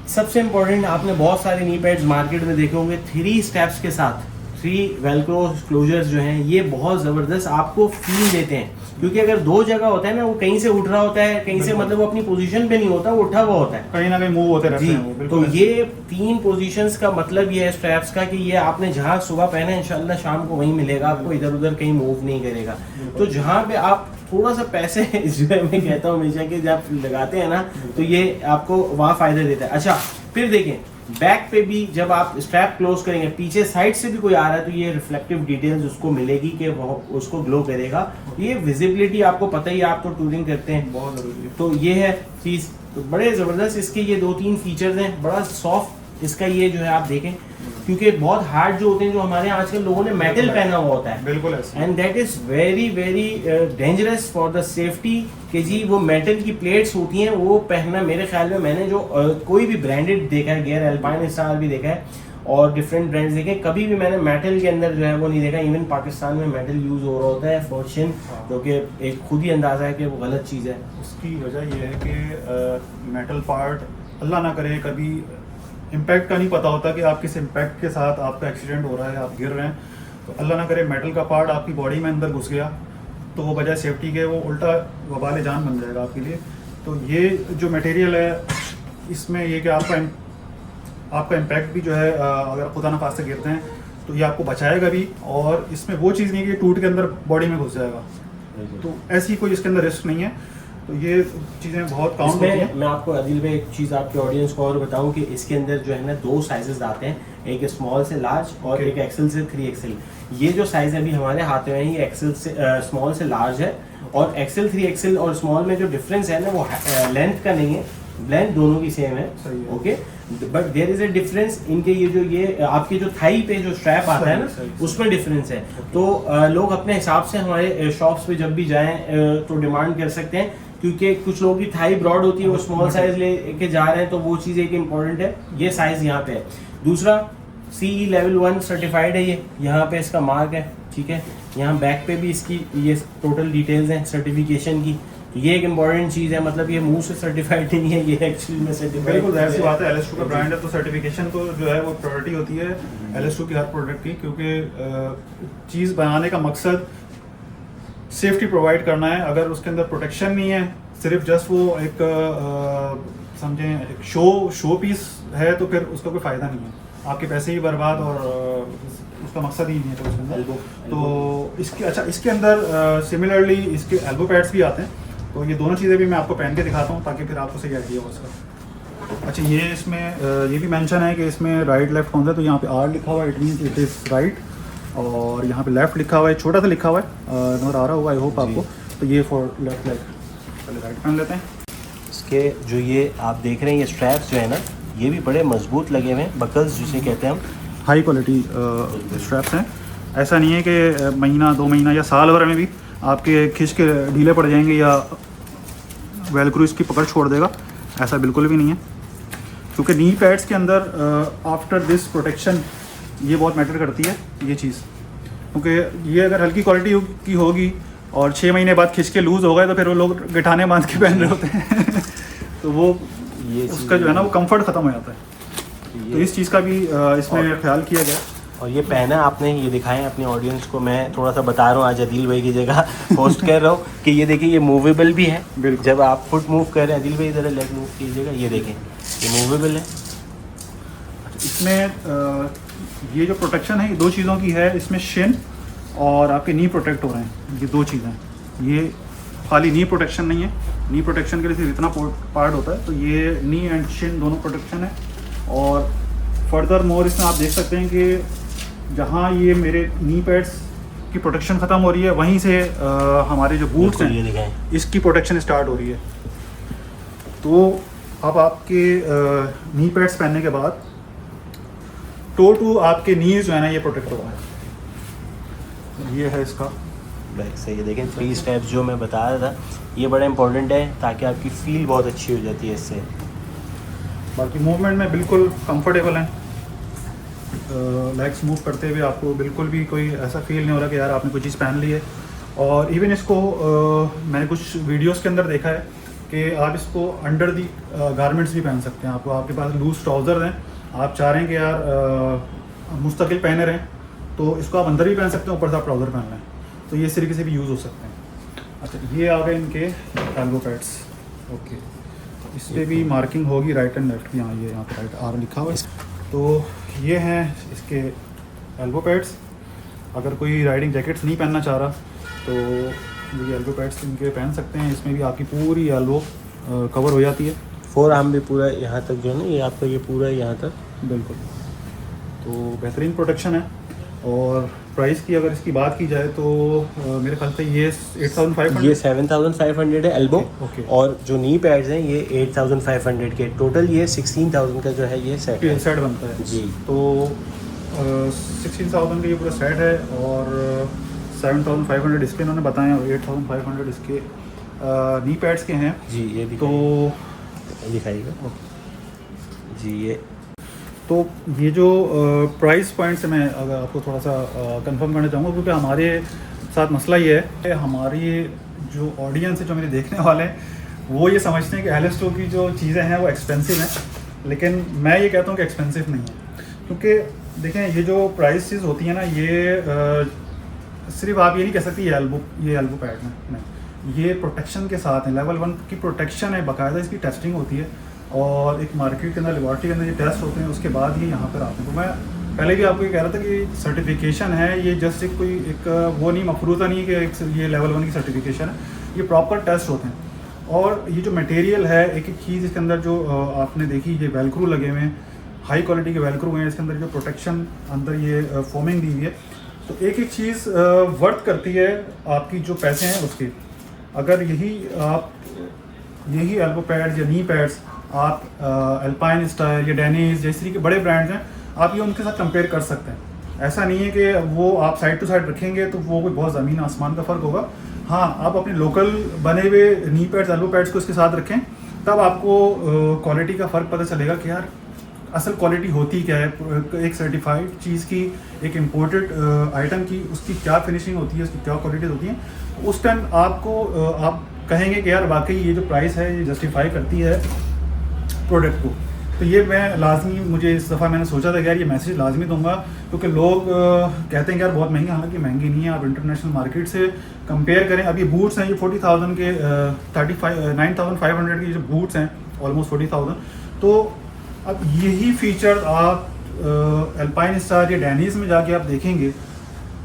[SPEAKER 1] सबसे इम्पोर्टेंट, आपने बहुत सारे नी पैड्स मार्केट में देखे होंगे 3 स्टेप्स के साथ, 3 वेलक्रो क्लोजर्स जो हैं ये बहुत ज़बरदस्त आपको फील देते हैं, क्योंकि अगर 2 जगह होता है ना, वो कहीं से उठ रहा होता है, कहीं से मतलब वो अपनी पोजीशन पे नहीं होता, वो उठा हुआ होता है,
[SPEAKER 2] कहीं ना कहीं मूव होते रहते
[SPEAKER 1] जी।
[SPEAKER 2] हैं वो,
[SPEAKER 1] तो
[SPEAKER 2] बिल्कुल
[SPEAKER 1] ये 3 पोजीशंस का मतलब ये है स्ट्रैप्स का कि ये आपने जहाँ सुबह पहना है इंशाल्लाह शाम को वहीं मिलेगा आपको, इधर उधर कहीं मूव नहीं करेगा। तो जहाँ पे आप थोड़ा सा पैसे जो है मैं कहता हूँ हमेशा कि जब लगाते हैं ना तो ये आपको वहाँ फायदा देता है। अच्छा फिर देखें बैक पे भी जब आप स्ट्रैप क्लोज करेंगे, पीछे साइड से भी कोई आ रहा है तो ये रिफ्लेक्टिव डिटेल्स उसको मिलेगी कि वो उसको ग्लो करेगा। ये विजिबिलिटी आपको पता ही है, आप तो टूरिंग करते हैं,
[SPEAKER 2] बहुत ज़रूरी है।
[SPEAKER 1] तो ये है चीज़। तो बड़े ज़बरदस्त इसके ये 2-3 फीचर्स हैं, बड़ा सॉफ्ट इसका ये जो है आप देखें, क्योंकि बहुत हार्ड जो होते हैं, जो हमारे यहाँ आजकल लोगों ने मेटल पहना हुआ होता है,
[SPEAKER 2] बिल्कुल ऐसे,
[SPEAKER 1] and that is very very dangerous for the safety कि जी वो मेटल की प्लेट्स होती हैं वो पहनना, मेरे ख्याल में मैंने जो कोई भी ब्रांडेड देखा है, गेयर अल्पाइन स्टार भी देखा है और डिफरेंट ब्रांड्स देखे, कभी भी मैंने मेटल के अंदर जो है वो नहीं देखा। इवन पाकिस्तान में मेटल यूज़ हो रहा होता है फॉर शिन, जो कि एक खुद ही अंदाज़ा है कि वो गलत चीज़ है।
[SPEAKER 2] उसकी वजह ये है कि मेटल पार्ट अल्लाह ना करे कभी इम्पैक्ट का नहीं पता होता कि आप किस इम्पैक्ट के साथ आपका एक्सीडेंट हो रहा है, आप गिर रहे हैं, तो अल्लाह ना करे मेटल का पार्ट आपकी बॉडी में अंदर घुस गया तो वो बजाय सेफ्टी के वो उल्टा वबाल जान बन जाएगा आपके लिए। तो ये जो मटेरियल है इसमें ये कि आपका इम्पैक्ट भी जो है अगर खुदा न खास्ते गिरते हैं तो ये आपको बचाएगा भी, और इसमें वो चीज़ नहीं कि टूट के अंदर बॉडी में घुस जाएगा, तो ऐसी कोई इसके अंदर रिस्क नहीं है। तो ये चीज़ें बहुत काउंट होती हैं।
[SPEAKER 1] मैं आपको अदिल भाई एक चीज़ आपके ऑडियंस को और बताऊं कि इसके अंदर जो है ना 2 साइजेस आते हैं, एक स्मॉल से लार्ज और एक एक्सेल से 3XL। ये जो साइज अभी हमारे हाथ में है ये एक्सेल से स्मॉल से लार्ज है, और एक्सेल 3XL और स्मॉल में जो डिफरेंस है ना वो लेंथ का नहीं है, लेंथ दोनों की सेम है, okay, but there is a difference इनके ये आपके जो थाई पे जो स्ट्रैप आता है ना उसमें डिफरेंस है। तो लोग अपने हिसाब से हमारे शॉप्स पे जब भी जाएं तो डिमांड कर सकते हैं, क्योंकि कुछ लोगों की थाई ब्रॉड होती है, वो स्मॉल साइज लेके जा रहे हैं, तो वो चीज़ एक इम्पॉर्टेंट है। ये साइज यहाँ पे है। दूसरा CE लेवल 1 सर्टिफाइड है, ये यहाँ पे इसका मार्क है, ठीक है। यहाँ बैक पे भी इसकी ये टोटल डिटेल्स हैं सर्टिफिकेशन की, तो ये एक इम्पॉर्टेंट चीज़ है, मतलब ये मुंह से सर्टिफाइड नहीं है, ये एक्चुअली में सर्टिफाइड।
[SPEAKER 2] बिल्कुल जाहिर सी बात है, LS2 का ब्रांड है तो सर्टिफिकेशन तो जो है वो प्रायोरिटी होती है LS2 की हर प्रोडक्ट की, क्योंकि चीज़ बनाने का मकसद सेफ्टी प्रोवाइड करना है। अगर उसके अंदर प्रोटेक्शन नहीं है, सिर्फ जस्ट वो एक समझें एक शो पीस है, तो फिर उसका कोई फ़ायदा नहीं है, आपके पैसे ही बर्बाद और उसका मकसद ही नहीं है तो उसके अंदर। तो इसके अंदर सिमिलरली इसके एल्बो पैड्स भी आते हैं, तो ये दोनों चीज़ें भी मैं आपको पहन के दिखाता हूँ ताकि फिर आपको सही आइडिया हो उसका। अच्छा, ये इसमें ये भी मेंशन है कि इसमें राइट लेफ्ट कौन सा है, तो यहाँ पे R लिखा हुआ है, it means it is right, और यहाँ पे लेफ्ट लिखा हुआ है, छोटा सा लिखा हुआ है, नज़र आ रहा होगा आई होप आपको। तो ये फॉर लेफ्ट लेग, पहले राइट पहन लेते हैं।
[SPEAKER 1] इसके जो ये आप देख रहे हैं ये स्ट्रैप्स जो है ना ये भी बड़े मजबूत लगे हुए हैं, बकल्स जिसे कहते हैं हम,
[SPEAKER 2] हाई क्वालिटी स्ट्रैप्स हैं। ऐसा नहीं है कि महीना 2 महीना या साल भर में भी आपके खिंच के ढीले पड़ जाएंगे या वेलक्रो इसकी पकड़ छोड़ देगा, ऐसा बिल्कुल भी नहीं है। क्योंकि नी पैड्स के अंदर आफ्टर दिस प्रोटेक्शन ये बहुत मैटर करती है ये चीज़, क्योंकि ये अगर हल्की क्वालिटी की होगी और 6 महीने बाद खिंच के लूज़ हो गए तो फिर वो लोग गिठाने बांध के पहन रहे होते हैं तो वो ये उसका जो है ना वो कंफर्ट ख़त्म हो जाता है। तो इस चीज़ का भी इसमें ख्याल किया गया।
[SPEAKER 1] और ये पहना आपने, ये दिखाएं अपने ऑडियंस को, मैं थोड़ा सा बता रहा हूँ आज अदिल भाई की जगह पोस्ट कर रहा हूँ कि ये देखिए ये मूवेबल भी है, जब आप फुट मूव कर रहे हैं, अदिल भाई इधर लेग मूव कीजिएगा, ये देखें ये मूवेबल है।
[SPEAKER 2] इसमें ये जो प्रोटेक्शन है 2 चीज़ों की है, इसमें शिन और आपके नी प्रोटेक्ट हो रहे हैं, ये 2 चीज़ें। ये खाली नी प्रोटेक्शन नहीं है, नी प्रोटेक्शन के लिए सिर्फ इतना पार्ट होता है, तो ये नी एंड शिन दोनों प्रोटेक्शन है। और फर्दर मोर इसमें आप देख सकते हैं कि जहाँ ये मेरे नी पैड्स की प्रोटेक्शन ख़त्म हो रही है, वहीं से हमारे जो बूट्स हैं इसकी प्रोटेक्शन स्टार्ट हो रही है। तो अब आपके नी पैड्स पहनने के बाद टो टू आपके नीज जो है ना ये प्रोटेक्ट होगा। ये है इसका
[SPEAKER 1] बैक से, ये देखें 3 स्टेप्स जो मैं बता रहा था, ये बड़ा इंपॉर्टेंट है ताकि आपकी फील बहुत अच्छी हो जाती है इससे।
[SPEAKER 2] बाकी मूवमेंट में बिल्कुल कंफर्टेबल हैं, लेग्स मूव करते हुए आपको बिल्कुल भी कोई ऐसा फील नहीं हो रहा कि यार आपने कोई चीज़ पहन ली है। और इवन इसको मैंने कुछ वीडियोस के अंदर देखा है कि आप इसको अंडर दी गारमेंट्स भी पहन सकते हैं। आपको आपके पास लूज ट्राउज़र हैं, आप चाह रहे हैं कि यार मुस्तकिल पहने रहें, तो इसको आप अंदर भी पहन सकते हैं, ऊपर से आप ट्राउज़र पहन लें, तो ये इस तरीके से भी यूज़ हो सकते हैं। अच्छा, ये आ गए इनके एल्बो पैड्स। ओके, इस पर भी मार्किंग होगी राइट एंड लेफ्ट की। यहाँ पर राइट आर लिखा हुआ है। तो ये हैं इसके एल्बो पैड्स। अगर कोई राइडिंग जैकेट्स नहीं पहनना चाह रहा तो ये एल्बो पैड्स इनके पहन सकते हैं। इसमें भी आपकी पूरी एल्बो कवर हो जाती है,
[SPEAKER 1] फोर आर्म भी पूरा यहाँ तक जो है ना, ये आपका ये पूरा यहाँ तक।
[SPEAKER 2] बिल्कुल, तो बेहतरीन प्रोटेक्शन है। और प्राइस की अगर इसकी बात की जाए तो मेरे ख्याल से ये 8500,
[SPEAKER 1] ये 7500 है एल्बो।
[SPEAKER 2] ओके।
[SPEAKER 1] और जो नी पैड्स हैं ये 8500 के, टोटल ये 16000 का जो है ये सेट है।
[SPEAKER 2] सेट बनता है
[SPEAKER 1] जी।
[SPEAKER 2] तो 16,000 का ये पूरा सेट है और 7,500 इसके इन्होंने बताए और 8,500 इसके नी पैड्स के हैं।
[SPEAKER 1] जी, ये
[SPEAKER 2] तो
[SPEAKER 1] दिखाइएगा जी। ये
[SPEAKER 2] तो ये जो प्राइस पॉइंट से मैं अगर आपको थोड़ा सा कंफर्म करना चाहूँगा, क्योंकि हमारे साथ मसला ये है कि हमारी जो ऑडियंस है, जो मेरे देखने वाले हैं, वो ये समझते हैं कि एलएस2 की जो चीज़ें हैं वो एक्सपेंसिव हैं, लेकिन मैं ये कहता हूँ कि एक्सपेंसिव नहीं है। क्योंकि देखें, ये जो प्राइसेस होती है ना, ये सिर्फ आप ये नहीं कह सकती ये एल्बो पैड है, नहीं, ये प्रोटेक्शन के साथ है। लेवल 1 की प्रोटेक्शन है, बाकायदा इसकी टेस्टिंग होती है और एक मार्केट के अंदर लेबॉर्ट्री के अंदर ये टेस्ट होते हैं, उसके बाद ही यहाँ पर आते हैं। तो मैं पहले भी आपको ये कह रहा था कि सर्टिफिकेशन है, ये जस्ट एक वो नहीं, मफरूज़ा नहीं कि एक ये लेवल 1 की सर्टिफिकेशन है, ये प्रॉपर टेस्ट होते हैं। और ये जो मटेरियल है, एक एक चीज़ इसके अंदर जो आपने देखी, ये वेलक्रू लगे हुए हैं, हाई क्वालिटी के वेलक्रू हैं इसके अंदर, जो प्रोटेक्शन अंदर ये फोमिंग दी हुई है। तो एक एक चीज़ वर्थ करती है आपकी जो पैसे हैं उसके। अगर यही एल्बो पैड्स या नी पैड्स आप अल्पाइन स्टाइल या डेनिस जैसे तरीके के बड़े ब्रांड्स हैं, आप ये उनके साथ कंपेयर कर सकते हैं। ऐसा नहीं है कि वो आप साइड टू साइड रखेंगे तो वो कोई बहुत ज़मीन आसमान का फ़र्क होगा। हाँ, आप अपने लोकल बने हुए नी पैड्स, एल्बो पैड्स को इसके साथ रखें, तब आपको क्वालिटी का फ़र्क पता चलेगा कि यार असल क्वालिटी होती क्या है। एक सर्टिफाइड चीज़ की, एक इम्पोर्टेड आइटम की, उसकी क्या फिनिशिंग होती है, उसकी क्या क्वालिटीज़ होती हैं। उस टाइम आपको आप कहेंगे कि यार वाकई ये जो प्राइस है ये जस्टिफाई करती है प्रोडक्ट को। तो ये मैं लाजमी, मुझे इस दफ़ा मैंने सोचा था कि यार ये मैसेज लाजमी दूंगा, क्योंकि लोग कहते हैं कि यार बहुत महंगी, हालांकि महंगी नहीं है। आप इंटरनेशनल मार्केट से कंपेयर करें। अब ये बूट्स हैं, ये 40,000 के 9,500 के जो बूट्स हैं, ऑलमोस्ट 40,000। तो अब यही फीचर आप अल्पाइन स्टार या डेनिस में जाके आप देखेंगे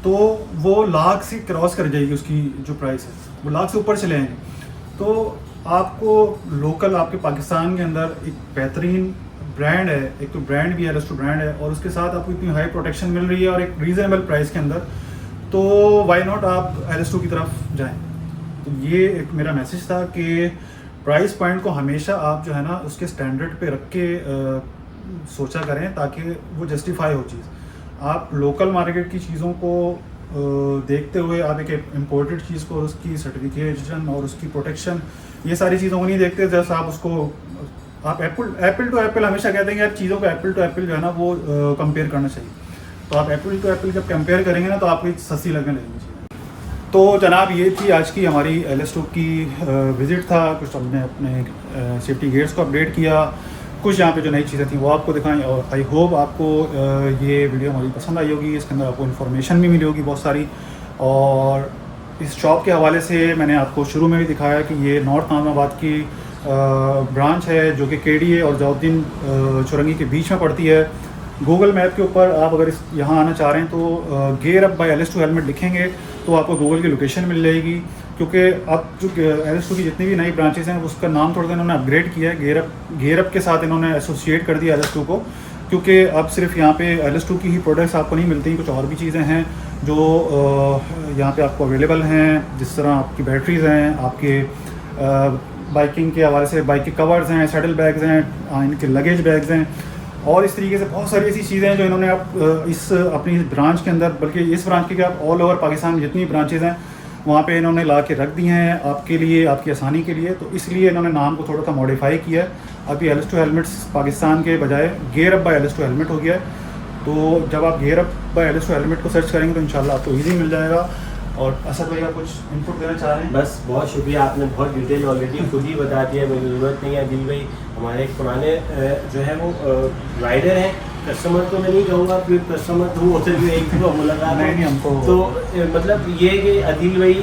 [SPEAKER 2] तो वो लाख से क्रॉस कर जाएगी, उसकी जो प्राइस है वो लाख से ऊपर चले आएंगे। तो आपको लोकल आपके पाकिस्तान के अंदर एक बेहतरीन ब्रांड है, एक तो ब्रांड भी एलएस2 ब्रांड है, और उसके साथ आपको इतनी हाई प्रोटेक्शन मिल रही है और एक रीज़नेबल प्राइस के अंदर, तो वाई नॉट आप एलएस2 की तरफ जाएं। तो ये एक मेरा मैसेज था कि प्राइस पॉइंट को हमेशा आप जो है ना उसके स्टैंडर्ड पे रख के सोचा करें, ताकि वो जस्टिफाई हो चीज़। आप लोकल मार्केट की चीज़ों को देखते हुए आप एक इम्पोर्टेड चीज़ को, उसकी सर्टिफिकेशन और उसकी प्रोटेक्शन, ये सारी चीज़ों को नहीं देखते। जैसे आप उसको आप एप्पल टू एप्पल हमेशा कहते हैं कि यार चीज़ों को एप्पल टू एप्पल जो है ना वो कंपेयर करना चाहिए। तो आप एप्पल टू एप्पल जब कंपेयर करेंगे ना तो आपको सस्ती लगने लगेगी चीज़ें। तो जनाब, ये थी आज की हमारी एलएस2 की विज़िट था। कुछ हमने अपने सेफ्टी गेट्स को अपडेट किया, कुछ यहाँ पे जो नई चीज़ें थी वो आपको दिखाएं, और आई होप आपको ये वीडियो हमारी पसंद आई होगी। इसके अंदर आपको इन्फॉर्मेशन भी मिली होगी बहुत सारी। और इस शॉप के हवाले से मैंने आपको शुरू में भी दिखाया कि ये नॉर्थ नाज़माबाद की ब्रांच है, जो कि केडीए और जौद्दीन चुरंगी के बीच में पड़ती है। गूगल मैप के ऊपर आप अगर यहाँ आना चाह रहे हैं तो गेयर अप बाय एलएस2 हेलमेट लिखेंगे तो आपको गूगल की लोकेशन मिल जाएगी। क्योंकि अब जो एलएस2 की जितनी भी नई ब्रांचेस हैं उसका नाम थोड़ा सा इन्होंने अपग्रेड किया है, गेयर अप के साथ इन्होंने एसोसिएट कर दिया एलएस2 को। क्योंकि अब सिर्फ यहाँ पे एलएस2 की ही प्रोडक्ट्स आपको नहीं मिलती, कुछ और भी चीज़ें हैं जो यहाँ पे आपको अवेलेबल हैं। जिस तरह आपकी बैटरीज़ हैं, आपके बाइकिंग के हवाले से बाइक के कवर्स हैं, सैडल बैग्स हैं, इनके लगेज बैग्स हैं, और इस तरीके से बहुत सारी ऐसी चीज़ें हैं जो इन्होंने आप इस अपनी ब्रांच के अंदर, बल्कि इस ब्रांच के क्या ऑल ओवर पाकिस्तान में जितनी ब्रांचेज़ हैं वहाँ पे इन्होंने ला के रख दी हैं आपके लिए, आपकी आसानी के लिए। तो इसलिए इन्होंने नाम को थोड़ा सा मॉडिफाई किया है। अभी एलएस2 हेलमेट्स पाकिस्तान के बजाय गेयर अप बाय एलएस2 हेलमेट हो गया है। तो जब आप गेयर अप बाय एलएस2 हेलमेट को सर्च करेंगे तो इंशाल्लाह आपको ईजी मिल जाएगा। और असद भैया कुछ इनपुट देना चाह रहे हैं?
[SPEAKER 1] बस बहुत शुक्रिया, आपने बहुत डिटेल ऑलरेडी खुद ही बता दिया, मेरी ज़रूरत नहीं है। दिल भाई हमारे एक पुराने जो है वो राइडर हैं, कस्टमर तो मैं नहीं कहूँगा, फिर कस्टमर तो होते हुए एक तो मुलाकात
[SPEAKER 2] नहीं हमको
[SPEAKER 1] तो मतलब ये कि अदिल भाई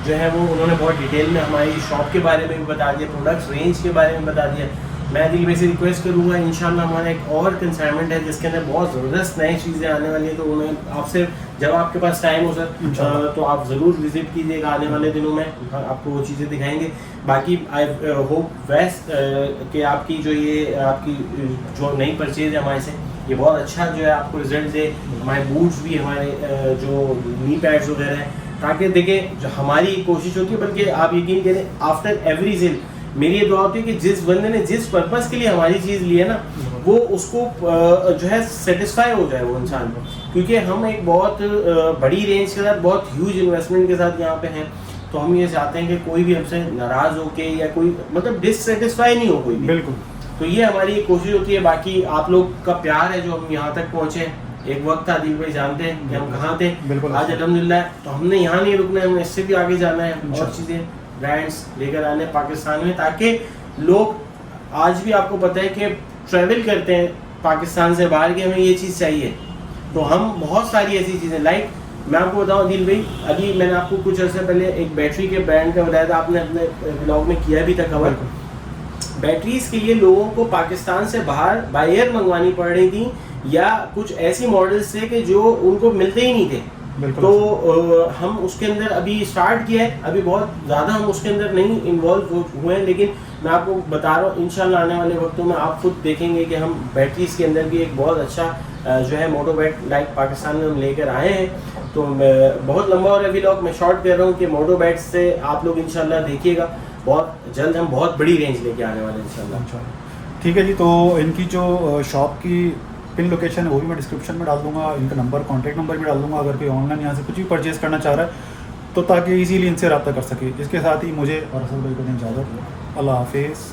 [SPEAKER 1] जो है वो उन्होंने बहुत डिटेल में हमारी शॉप के बारे में भी बता दिया, प्रोडक्ट्स रेंज के बारे में बता दिया। मैं अदिल भाई से रिक्वेस्ट करूँगा, इंशाल्लाह हमारा एक और कंसाइनमेंट है जिसके अंदर बहुत ज़बरदस्त नई चीज़ें आने वाली हैं, तो उन्हें आपसे जब आपके पास टाइम हो सर तो आप ज़रूर विज़िट कीजिएगा आने वाले दिनों में, आपको वो चीज़ें दिखाएंगे। बाकी आई होप वेस्ट कि आपकी जो ये आपकी जो नई परचेज है हमारे से, ये बहुत अच्छा जो है आपको रिजल्ट दे। हमारे बूट्स भी, हमारे जो नी पैड्स वगैरह हैं, ताकि देखें जो हमारी कोशिश होती है, बल्कि आप यकीन करें आफ्टर एवरी सेल मेरी ये दुआ होती है कि जिस बंदे ने जिस पर्पस के लिए हमारी चीज़ ली है ना, वो उसको जो है सेटिस्फाई हो जाए वो इंसान को, क्योंकि हम एक बहुत बड़ी रेंज के साथ, बहुत ह्यूज इन्वेस्टमेंट के साथ यहाँ पे हैं। तो हम ये चाहते हैं कि कोई भी हमसे नाराज़ हो के या कोई मतलब डिससेटिस्फाई नहीं हो कोई भी।
[SPEAKER 2] बिल्कुल,
[SPEAKER 1] तो ये हमारी कोशिश होती है। बाकी आप लोग का प्यार है जो हम यहाँ तक पहुँचे। एक वक्त था दिल भाई जानते हैं कि हम कहाँ थे,
[SPEAKER 2] बिल्कुल।
[SPEAKER 1] आज अल्हम्दुलिल्लाह तो हमने यहाँ नहीं रुकना है, हमें इससे भी आगे जाना है और चीज़ें ब्रांड्स लेकर आने पाकिस्तान में, ताकि लोग आज भी आपको पता है कि ट्रैवल करते हैं पाकिस्तान से बाहर कि हमें ये चीज़ चाहिए। तो हम बहुत सारी ऐसी चीज़ें लाइक मैं आपको बताऊं दिल भाई, अभी मैंने आपको कुछ अर्से पहले एक बैटरी के ब्रांड का बताया था, आपने अपने ब्लॉग में किया भी था कवर। बैटरीज के लिए लोगों को पाकिस्तान से बाहर बाय एयर मंगवानी पड़ रही थी, या कुछ ऐसी मॉडल्स थे कि जो उनको मिलते ही नहीं थे। तो हम उसके अंदर अभी स्टार्ट किया है, अभी बहुत ज़्यादा हम उसके अंदर नहीं इन्वॉल्व हुए हैं, लेकिन मैं आपको बता रहा हूँ इंशाल्लाह आने वाले वक्तों में आप खुद देखेंगे कि हम बैटरीज के अंदर भी एक बहुत अच्छा जो है मोटो बैट लाइक पाकिस्तान में हम लेकर आए हैं। तो बहुत लंबा हो रहा है व्लॉग, मैं शॉर्ट कर रहा हूँ कि मोटो बैट से आप लोग इंशाल्लाह देखिएगा, बहुत जल्द हम बहुत बड़ी रेंज लेके आने वाले हैं इंशाल्लाह।
[SPEAKER 2] ठीक है जी, तो इनकी जो शॉप की पिन लोकेशन है वो भी मैं डिस्क्रिप्शन में डाल दूंगा, इनका नंबर, कॉन्टैक्ट नंबर भी डाल दूंगा, अगर कोई ऑनलाइन यहाँ से कुछ भी परचेज़ करना चाह रहा है तो ताकि इजीली इनसे रब्ता कर सके। इसके साथ ही मुझे और असल भाई को दें इजाज़त। अल्लाह हाफिज़।